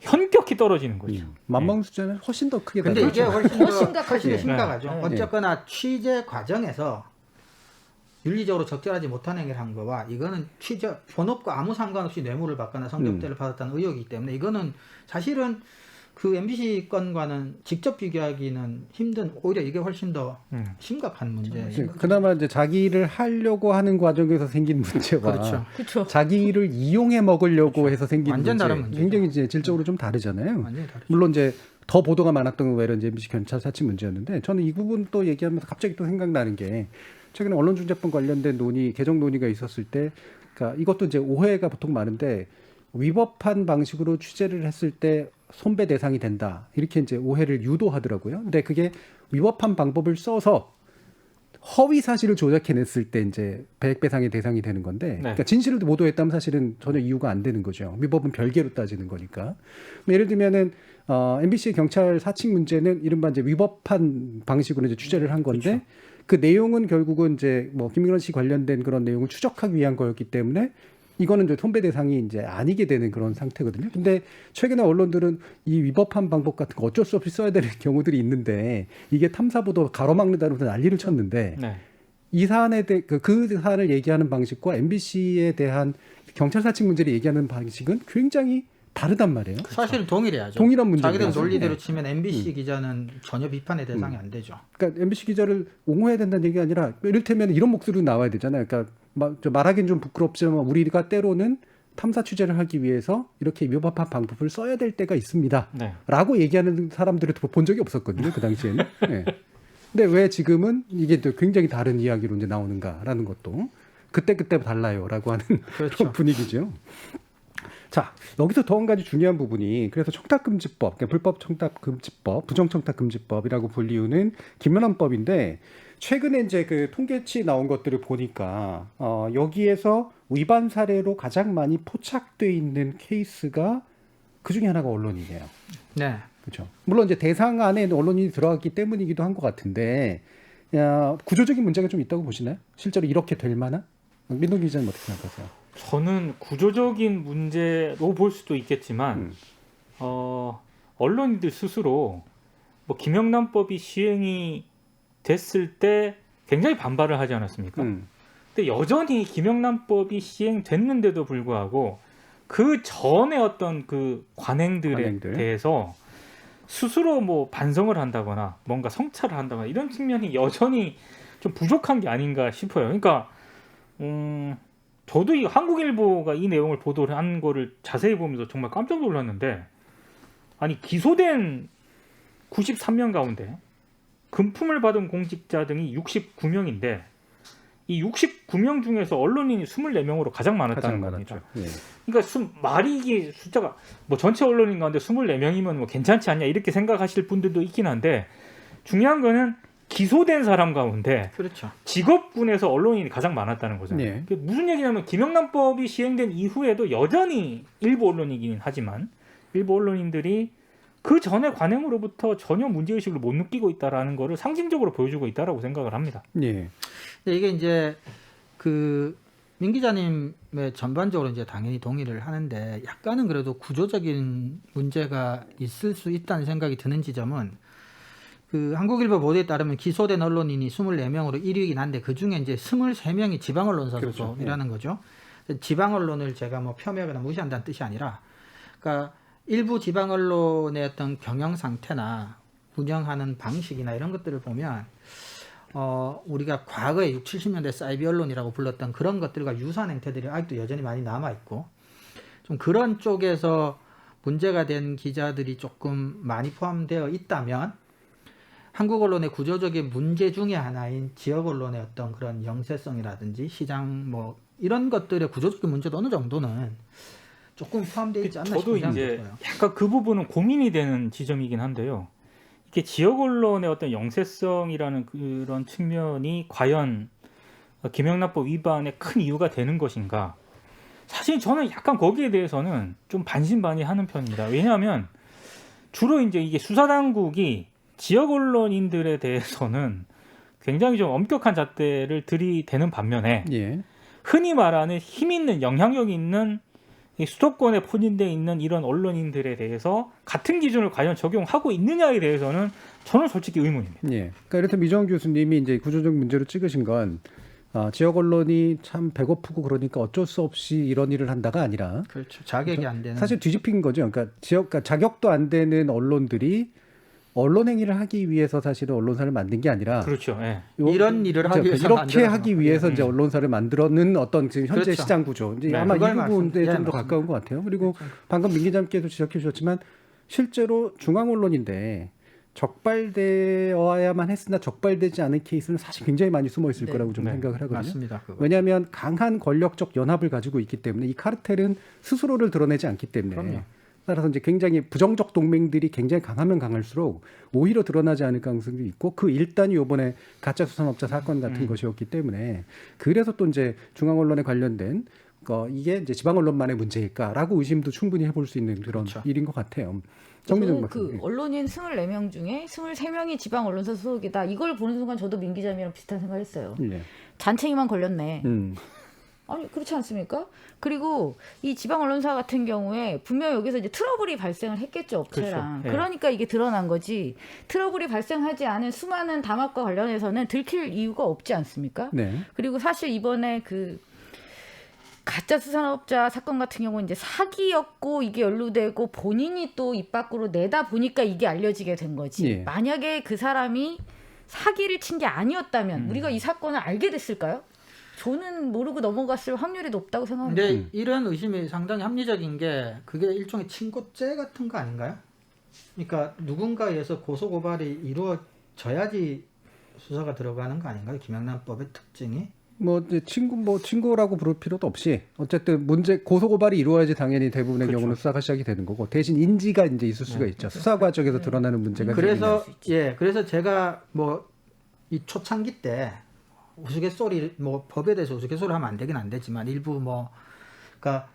현격히 떨어지는 거죠. 맞먹는 수준은 훨씬 더 크게 근데 이게 훨씬 더 심각하죠. 네. 어쨌거나 취재 과정에서 윤리적으로 적절하지 못한 행위를 한 거와 이거는 취재 본업과 아무 상관없이 뇌물을 받거나 성접대를 받았다는 의혹이기 때문에 이거는 사실은 그 MBC 건과는 직접 비교하기는 힘든, 오히려 이게 훨씬 더 심각한 문제예요. 그나마 이제 자기를 하려고 하는 과정에서 생긴 문제와 그렇죠. 자기를 이용해 먹으려고 해서 생긴 완전 문제, 다른 문제죠. 굉장히 이제 질적으로 좀 다르잖아요. 완전히 다르죠. 물론 이제 더 보도가 많았던 건 외로 이제 MBC 경찰 사칭 문제였는데 저는 이 부분 또 얘기하면서 갑자기 또 생각나는 게 최근에 언론중재법 관련된 논의, 개정 논의가 있었을 때, 그러니까 이것도 이제 오해가 보통 많은데 위법한 방식으로 취재를 했을 때 손배 대상이 된다. 이렇게 이제 오해를 유도하더라고요. 근데 그게 위법한 방법을 써서 허위 사실을 조작해냈을 때 이제 배액배상의 대상이 되는 건데, 그러니까 진실을 보도했다면 사실은 전혀 이유가 안 되는 거죠. 위법은 별개로 따지는 거니까. 예를 들면은 MBC 경찰 사칭 문제는 이른바 이제 위법한 방식으로 이제 취재를 한 건데, 그 내용은 결국은 이제 뭐 김민건 씨 관련된 그런 내용을 추적하기 위한 거였기 때문에 이거는 이제 손배 대상이 이제 아니게 되는 그런 상태거든요. 근데 최근에 언론들은 이 위법한 방법 같은 거 어쩔 수 없이 써야 되는 경우들이 있는데 이게 탐사보도 가로막는다면서 난리를 쳤는데 이 사안에 대해 그 사안을 얘기하는 방식과 MBC에 대한 경찰 사칭 문제를 얘기하는 방식은 굉장히 다르단 말이에요. 사실은 동일해야죠. 동일한 문제죠. 자기들 논리대로 치면 MBC 기자는 전혀 비판의 대상이 안 되죠. 그러니까 MBC 기자를 옹호해야 된다는 얘기가 아니라 이를테면 이런 목소리로 나와야 되잖아요. 그러니까 말하기는 좀 부끄럽지만 우리가 때로는 탐사 취재를 하기 위해서 이렇게 위법한 방법을 써야 될 때가 있습니다. 라고 얘기하는 사람들을 본 적이 없었거든요. 그 당시에는. 근데 왜 지금은 이게 또 굉장히 다른 이야기로 이제 나오는가라는 것도 그때 달라요. 라고 하는 그런 분위기죠. 자, 여기서 더 한 가지 중요한 부분이 그래서 청탁금지법, 그러니까 불법 청탁금지법, 부정청탁금지법이라고 불리우는 김연한법인데 최근에 이제 그 통계치 나온 것들을 보니까 여기에서 위반 사례로 가장 많이 포착돼 있는 케이스가 그 중에 하나가 언론이에요. 네, 그렇죠. 물론 이제 대상 안에 언론이 들어갔기 때문이기도 한 것 같은데 구조적인 문제가 좀 있다고 보시나요? 실제로 이렇게 될 만한? 민동 기자님 어떻게 생각하세요? 저는 구조적인 문제로 볼 수도 있겠지만 언론인들 스스로 뭐 김영란법이 시행이 됐을 때 굉장히 반발을 하지 않았습니까? 근데 여전히 김영란법이 시행됐는데도 불구하고 그 전에 어떤 그 관행들에 대해서 스스로 뭐 반성을 한다거나 뭔가 성찰을 한다거나 이런 측면이 여전히 좀 부족한 게 아닌가 싶어요. 그러니까 저도 이 한국일보가 이 내용을 보도를 한 거를 자세히 보면서 정말 깜짝 놀랐는데, 아니 기소된 93명 가운데 금품을 받은 공직자 등이 69명인데 이 69명 중에서 언론인이 24명으로 가장 많았다는 겁니다. 예. 그러니까 말이 이게 숫자가 뭐 전체 언론인 가운데 24명이면 뭐 괜찮지 않냐 이렇게 생각하실 분들도 있긴 한데, 중요한 거는 기소된 사람 가운데 그렇죠. 직업군에서 언론인이 가장 많았다는 거잖아요. 예. 그게 무슨 얘기냐면 김영란법이 시행된 이후에도 여전히 일부 언론이긴 하지만 일부 언론인들이 그 전에 관행으로부터 전혀 문제의식을 못 느끼고 있다라는 거를 상징적으로 보여주고 있다라고 생각을 합니다. 예. 근데 이게 이제 그 민 기자님의 전반적으로 이제 당연히 동의를 하는데, 약간은 그래도 구조적인 문제가 있을 수 있다는 생각이 드는 지점은, 그 한국일보 보도에 따르면 기소된 언론인이 24명으로 1위이긴 한데 그 중에 이제 23명이 지방 언론사 소속이라는 거죠. 지방 언론을 제가 뭐 폄훼하거나 무시한다는 뜻이 아니라, 그러니까 일부 지방 언론의 어떤 경영 상태나 운영하는 방식이나 이런 것들을 보면 우리가 과거에 60, 70년대 사이비 언론이라고 불렀던 그런 것들과 유사한 행태들이 아직도 여전히 많이 남아 있고, 좀 그런 쪽에서 문제가 된 기자들이 조금 많이 포함되어 있다면, 한국 언론의 구조적인 문제 중에 하나인 지역 언론의 어떤 그런 영세성이라든지 시장 뭐 이런 것들의 구조적인 문제도 어느 정도는 조금 포함되어 있지 않나 저도 싶어요. 이제 약간 그 부분은 고민이 되는 지점이긴 한데요. 이게 지역 언론의 어떤 영세성이라는 그런 측면이 과연 김영란법 위반의 큰 이유가 되는 것인가? 사실 저는 약간 거기에 대해서는 좀 반신반의하는 편입니다. 왜냐하면 주로 이제 이게 수사당국이 지역 언론인들에 대해서는 굉장히 좀 엄격한 잣대를 들이대는 반면에 예. 흔히 말하는 힘 있는 영향력 있는 이 수도권에 포진되어 있는 이런 언론인들에 대해서 같은 기준을 과연 적용하고 있느냐에 대해서는 저는 솔직히 의문입니다. 예. 그러니까 이렇듯 미정 교수님이 이제 구조적 문제로 찍으신 건 지역 언론이 참 배고프고 그러니까 어쩔 수 없이 이런 일을 한다가 아니라, 그렇죠. 자격이 안 되는, 사실 뒤집힌 거죠. 그러니까 그러니까 자격도 안 되는 언론들이 언론 행위를 하기 위해서 사실은 언론사를 만든 게 아니라, 그렇죠. 예. 이런 일을 하기 위해서 이렇게 하기 위해서 이제 언론사를 만들어는 어떤 지금 현재 그렇죠. 시장 구조, 이제 네, 아마 이 그걸 부분에 좀 더 맞습니다. 가까운 것 같아요. 그리고 그렇죠. 방금 민 기자님께도 지적해 주셨지만 실제로 중앙 언론인데 적발되어야만 했으나 적발되지 않은 케이스는 사실 굉장히 많이 숨어 있을 거라고 좀 생각을 하거든요. 맞습니다. 그거. 왜냐하면 강한 권력적 연합을 가지고 있기 때문에 이 카르텔은 스스로를 드러내지 않기 때문에. 그럼요. 따라서 이제 굉장히 부정적 동맹들이 굉장히 강하면 강할수록 오히려 드러나지 않을 가능성도 있고, 그 일단이 이번에 가짜 수산업자 사건 같은 것이었기 때문에, 그래서 또 이제 중앙 언론에 관련된 이게 이제 지방 언론만의 문제일까라고 의심도 충분히 해볼 수 있는 그런 그렇죠. 일인 것 같아요. 저는 그 언론인 24명 중에 23명이 지방 언론사 소속이다. 이걸 보는 순간 저도 민 기자님이랑 비슷한 생각했어요. 예. 잔챙이만 걸렸네. 음. 아니 그렇지 않습니까? 그리고 이 지방 언론사 같은 경우에 분명 여기서 이제 트러블이 발생을 했겠죠, 업체랑. 그렇죠. 예. 그러니까 이게 드러난 거지. 트러블이 발생하지 않은 수많은 담합과 관련해서는 들킬 이유가 없지 않습니까? 네. 그리고 사실 이번에 그 가짜 수산업자 사건 같은 경우는 이제 사기였고 이게 연루되고 본인이 또 입 밖으로 내다 보니까 이게 알려지게 된 거지. 예. 만약에 그 사람이 사기를 친 게 아니었다면 우리가 이 사건을 알게 됐을까요? 저는 모르고 넘어갔을 확률이 높다고 생각합니다. 근데 이런 의심이 상당히 합리적인 게, 그게 일종의 친고죄 같은 거 아닌가요? 그러니까 누군가에 의해서 고소고발이 이루어져야지 수사가 들어가는 거 아닌가요? 김영란법의 특징이? 이제 친구라고 부를 필요도 없이 어쨌든 고소고발이 이루어야지 당연히 대부분의 그렇죠. 경우는 수사가 시작이 되는 거고, 대신 인지가 이제 있을 수가 있죠. 수사 과정에서 드러나는 문제가. 그래서 그래서 제가 뭐 이 초창기 때 우스갯소리, 뭐 법에 대해서 우스갯소리 하면 안 되긴 안 되지만 일부 그러니까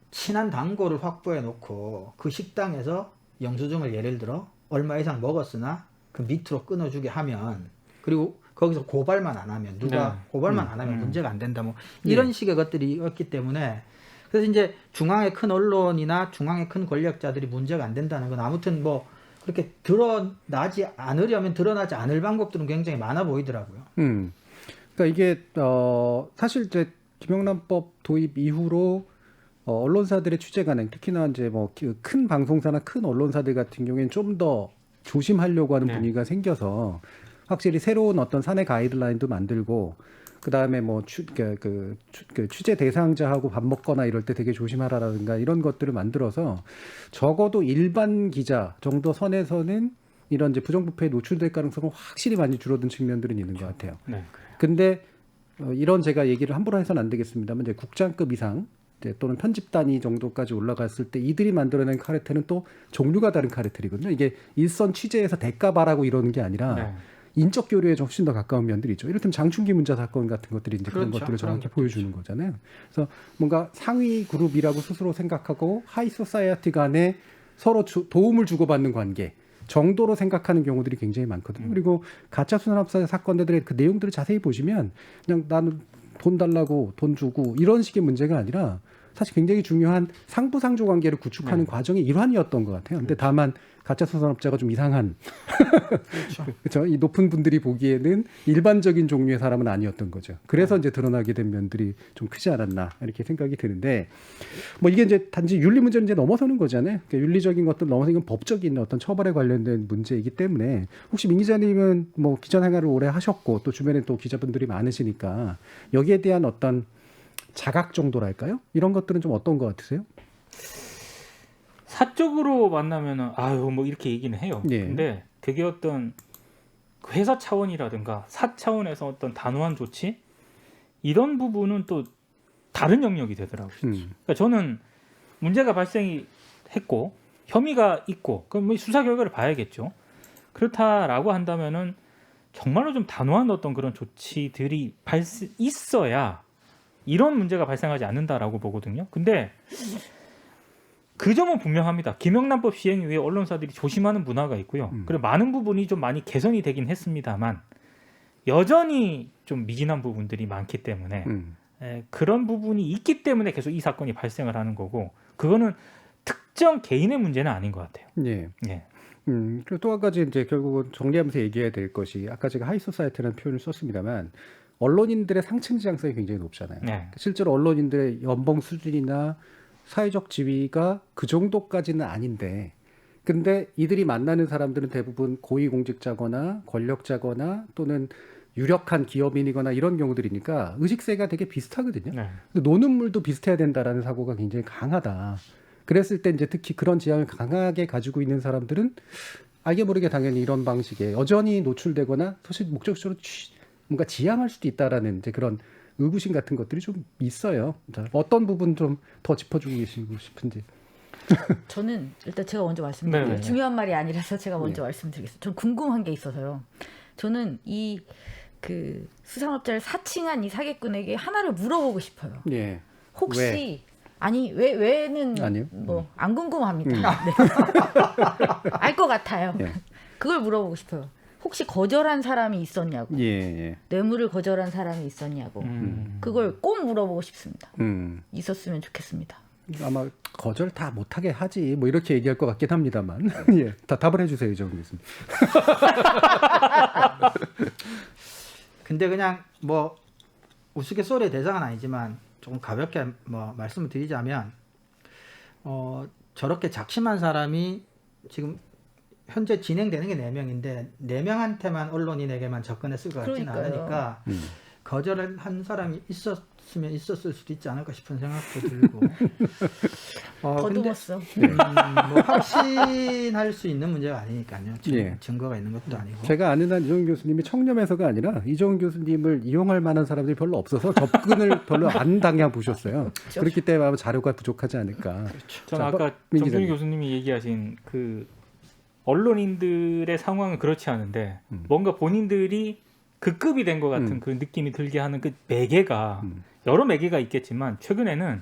친한 단골을 확보해 놓고 그 식당에서 영수증을 예를 들어 얼마 이상 먹었으나 그 밑으로 끊어주게 하면, 그리고 거기서 고발만 안 하면 누가 고발만 안 하면 문제가 안 된다 뭐 이런 식의 것들이었기 때문에 그래서 이제 중앙의 큰 언론이나 중앙의 큰 권력자들이 문제가 안 된다는 건 아무튼 뭐 그렇게 드러나지 않으려면 드러나지 않을 방법들은 굉장히 많아 보이더라고요. 그러니까 이게 사실 이제 김영란법 도입 이후로 언론사들의 취재 관행, 특히나 이제 뭐 큰 방송사나 큰 언론사들 같은 경우에는 좀 더 조심하려고 하는 분위기가 생겨서 확실히 새로운 어떤 사내 가이드라인도 만들고 그다음에 뭐 취재 대상자하고 밥 먹거나 이럴 때 되게 조심하라라든가 이런 것들을 만들어서 적어도 일반 기자 정도 선에서는 이런 이제 부정부패에 노출될 가능성은 확실히 많이 줄어든 측면들은 있는 것 같아요. 네. 근데 이런 제가 얘기를 함부로 해서는 안 되겠습니다만 이제 국장급 이상 또는 편집 단위 정도까지 올라갔을 때 이들이 만들어낸 카르텔은 또 종류가 다른 카르텔이거든요. 이게 일선 취재에서 대가바라고 이러는 게 아니라 인적 교류에 좀 훨씬 더 가까운 면들이 있죠. 이를테면 장충기 문자 사건 같은 것들이 이제 그런 것들을 정확히 보여주는 거잖아요. 그래서 뭔가 상위 그룹이라고 스스로 생각하고 하이 소사이어티 간에 서로 도움을 주고받는 관계 정도로 생각하는 경우들이 굉장히 많거든요. 그리고 가짜 수산업사 사건들의 그 내용들을 자세히 보시면 그냥 나는 돈 달라고 돈 주고 이런 식의 문제가 아니라 사실 굉장히 중요한 상부상조 관계를 구축하는 과정의 일환이었던 것 같아요. 근데 다만 가짜 수산업자가 좀 이상한 그렇죠. 이 높은 분들이 보기에는 일반적인 종류의 사람은 아니었던 거죠. 그래서 이제 드러나게 된 면들이 좀 크지 않았나 이렇게 생각이 드는데 뭐 이게 이제 단지 윤리 문제는 이제 넘어서는 거잖아요. 그러니까 윤리적인 것들 넘어서 이건 법적인 어떤 처벌에 관련된 문제이기 때문에 혹시 민 기자님은 뭐 기자 생활을 오래 하셨고 또 주변에 또 기자분들이 많으시니까 여기에 대한 어떤 자각 정도랄까요? 이런 것들은 좀 어떤 것 같으세요? 사적으로 만나면은 아유 뭐 이렇게 얘기는 해요. 예. 근데 그게 어떤 회사 차원이라든가 사 차원에서 어떤 단호한 조치 이런 부분은 또 다른 영역이 되더라고요. 그러니까 저는 문제가 발생이 했고 혐의가 있고 그럼 뭐 수사 결과를 봐야겠죠. 그렇다라고 한다면은 정말로 좀 단호한 어떤 그런 조치들이 있어야 이런 문제가 발생하지 않는다라고 보거든요. 근데 그 점은 분명합니다. 김영란법 시행 이후에 언론사들이 조심하는 문화가 있고요. 그리고 많은 부분이 좀 많이 개선이 되긴 했습니다만 여전히 좀 미진한 부분들이 많기 때문에 그런 부분이 있기 때문에 계속 이 사건이 발생을 하는 거고 그거는 특정 개인의 문제는 아닌 것 같아요. 예. 예. 그리고 또 한 가지 이제 결국은 정리하면서 얘기해야 될 것이 아까 제가 하이소사이어티라는 표현을 썼습니다만 언론인들의 상층 지향성이 굉장히 높잖아요. 네. 실제로 언론인들의 연봉 수준이나 사회적 지위가 그 정도까지는 아닌데 근데 이들이 만나는 사람들은 대부분 고위공직자거나 권력자거나 또는 유력한 기업인이거나 이런 경우들이니까 의식세가 되게 비슷하거든요. 네. 노는 물도 비슷해야 된다라는 사고가 굉장히 강하다. 그랬을 때 이제 특히 그런 지향을 강하게 가지고 있는 사람들은 알게 모르게 당연히 이런 방식에 여전히 노출되거나 사실 목적적으로 뭔가 지향할 수도 있다라는 이제 그런 의구심 같은 것들이 좀 있어요. 자, 어떤 부분 좀 더 짚어주고 계시고 싶은지. 저는 일단 제가 먼저 말씀드릴게요. 네. 중요한 말이 아니라서 제가 먼저 말씀드리겠습니다. 전 궁금한 게 있어서요. 저는 이 그 수산업자를 사칭한 이 사기꾼에게 하나를 물어보고 싶어요. 예. 혹시 왜? 아니 왜는 아니요. 뭐 안 궁금합니다. 네. 알 것 같아요. 예. 그걸 물어보고 싶어요. 혹시 거절한 사람이 있었냐고. 예. 뇌물을 거절한 사람이 있었냐고. 그걸 꼭 물어보고 싶습니다. 있었으면 좋겠습니다. 아마 거절 다 못하게 하지 뭐 이렇게 얘기할 것 같긴 합니다만 예. 다 답을 해주세요, 이정훈 교수님. 근데 그냥 뭐 우스갯소리의 대상은 아니지만 조금 가볍게 뭐 말씀을 드리자면 저렇게 작심한 사람이 지금 현재 진행되는 게 4명인데 4명한테만 언론인에게만 접근했을 것 같지는 그러니까요. 않으니까 거절을 한 사람이 있었으면 있었을 수도 있지 않을까 싶은 생각도 들고 거두었어. 뭐 확신할 수 있는 문제가 아니니까요. 예. 증거가 있는 것도 아니고. 제가 아는 한 이정훈 교수님이 청렴해서가 아니라 이정훈 교수님을 이용할 만한 사람들이 별로 없어서 접근을 별로 안 당해 보셨어요. 그렇기 때문에 아마 자료가 부족하지 않을까. 저는 아까 정준희 교수님이 얘기하신 그 언론인들의 상황은 그렇지 않은데 뭔가 본인들이 그 급이 된 것 같은 그 느낌이 들게 하는 그 매개가 여러 매개가 있겠지만 최근에는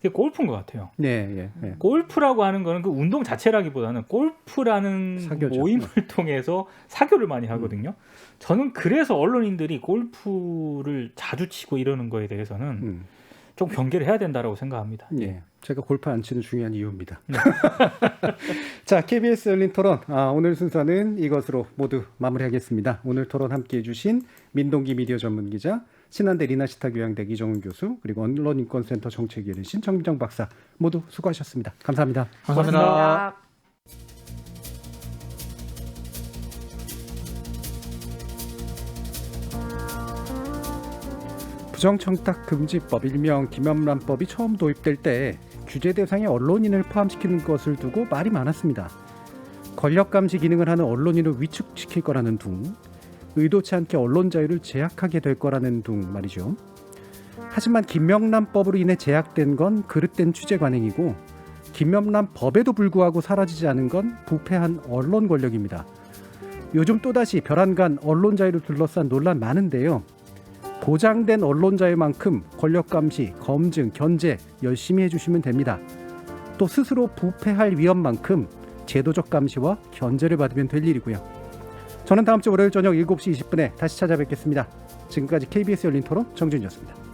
그게 골프인 것 같아요. 네, 예. 골프라고 하는 거는 그 운동 자체라기보다는 골프라는 사교죠. 모임을 통해서 사교를 많이 하거든요. 저는 그래서 언론인들이 골프를 자주 치고 이러는 거에 대해서는 좀 경계를 해야 된다라고 생각합니다. 예. 제가 골프 안 치는 중요한 이유입니다. 네. 자, KBS 열린 토론. 오늘 순서는 이것으로 모두 마무리하겠습니다. 오늘 토론 함께해 주신 민동기 미디어 전문 기자, 신한대 리나시타 교양대 이정훈 교수, 그리고 언론인권센터 정책위원이신 정민정 박사 모두 수고하셨습니다. 감사합니다. 감사합니다. 부정청탁금지법 일명 김영란법이 처음 도입될 때 규제 대상에 언론인을 포함시키는 것을 두고 말이 많았습니다. 권력감시 기능을 하는 언론인을 위축시킬 거라는 둥, 의도치 않게 언론 자유를 제약하게 될 거라는 둥 말이죠. 하지만 김영란법으로 인해 제약된 건 그릇된 취재 관행이고 김영란법에도 불구하고 사라지지 않은 건 부패한 언론 권력입니다. 요즘 또다시 벼랑간 언론 자유를 둘러싼 논란 많은데요. 보장된 언론 자유만큼 권력 감시, 검증, 견제 열심히 해주시면 됩니다. 또 스스로 부패할 위험만큼 제도적 감시와 견제를 받으면 될 일이고요. 저는 다음 주 월요일 저녁 7시 20분에 다시 찾아뵙겠습니다. 지금까지 KBS 열린 토론 정준이었습니다.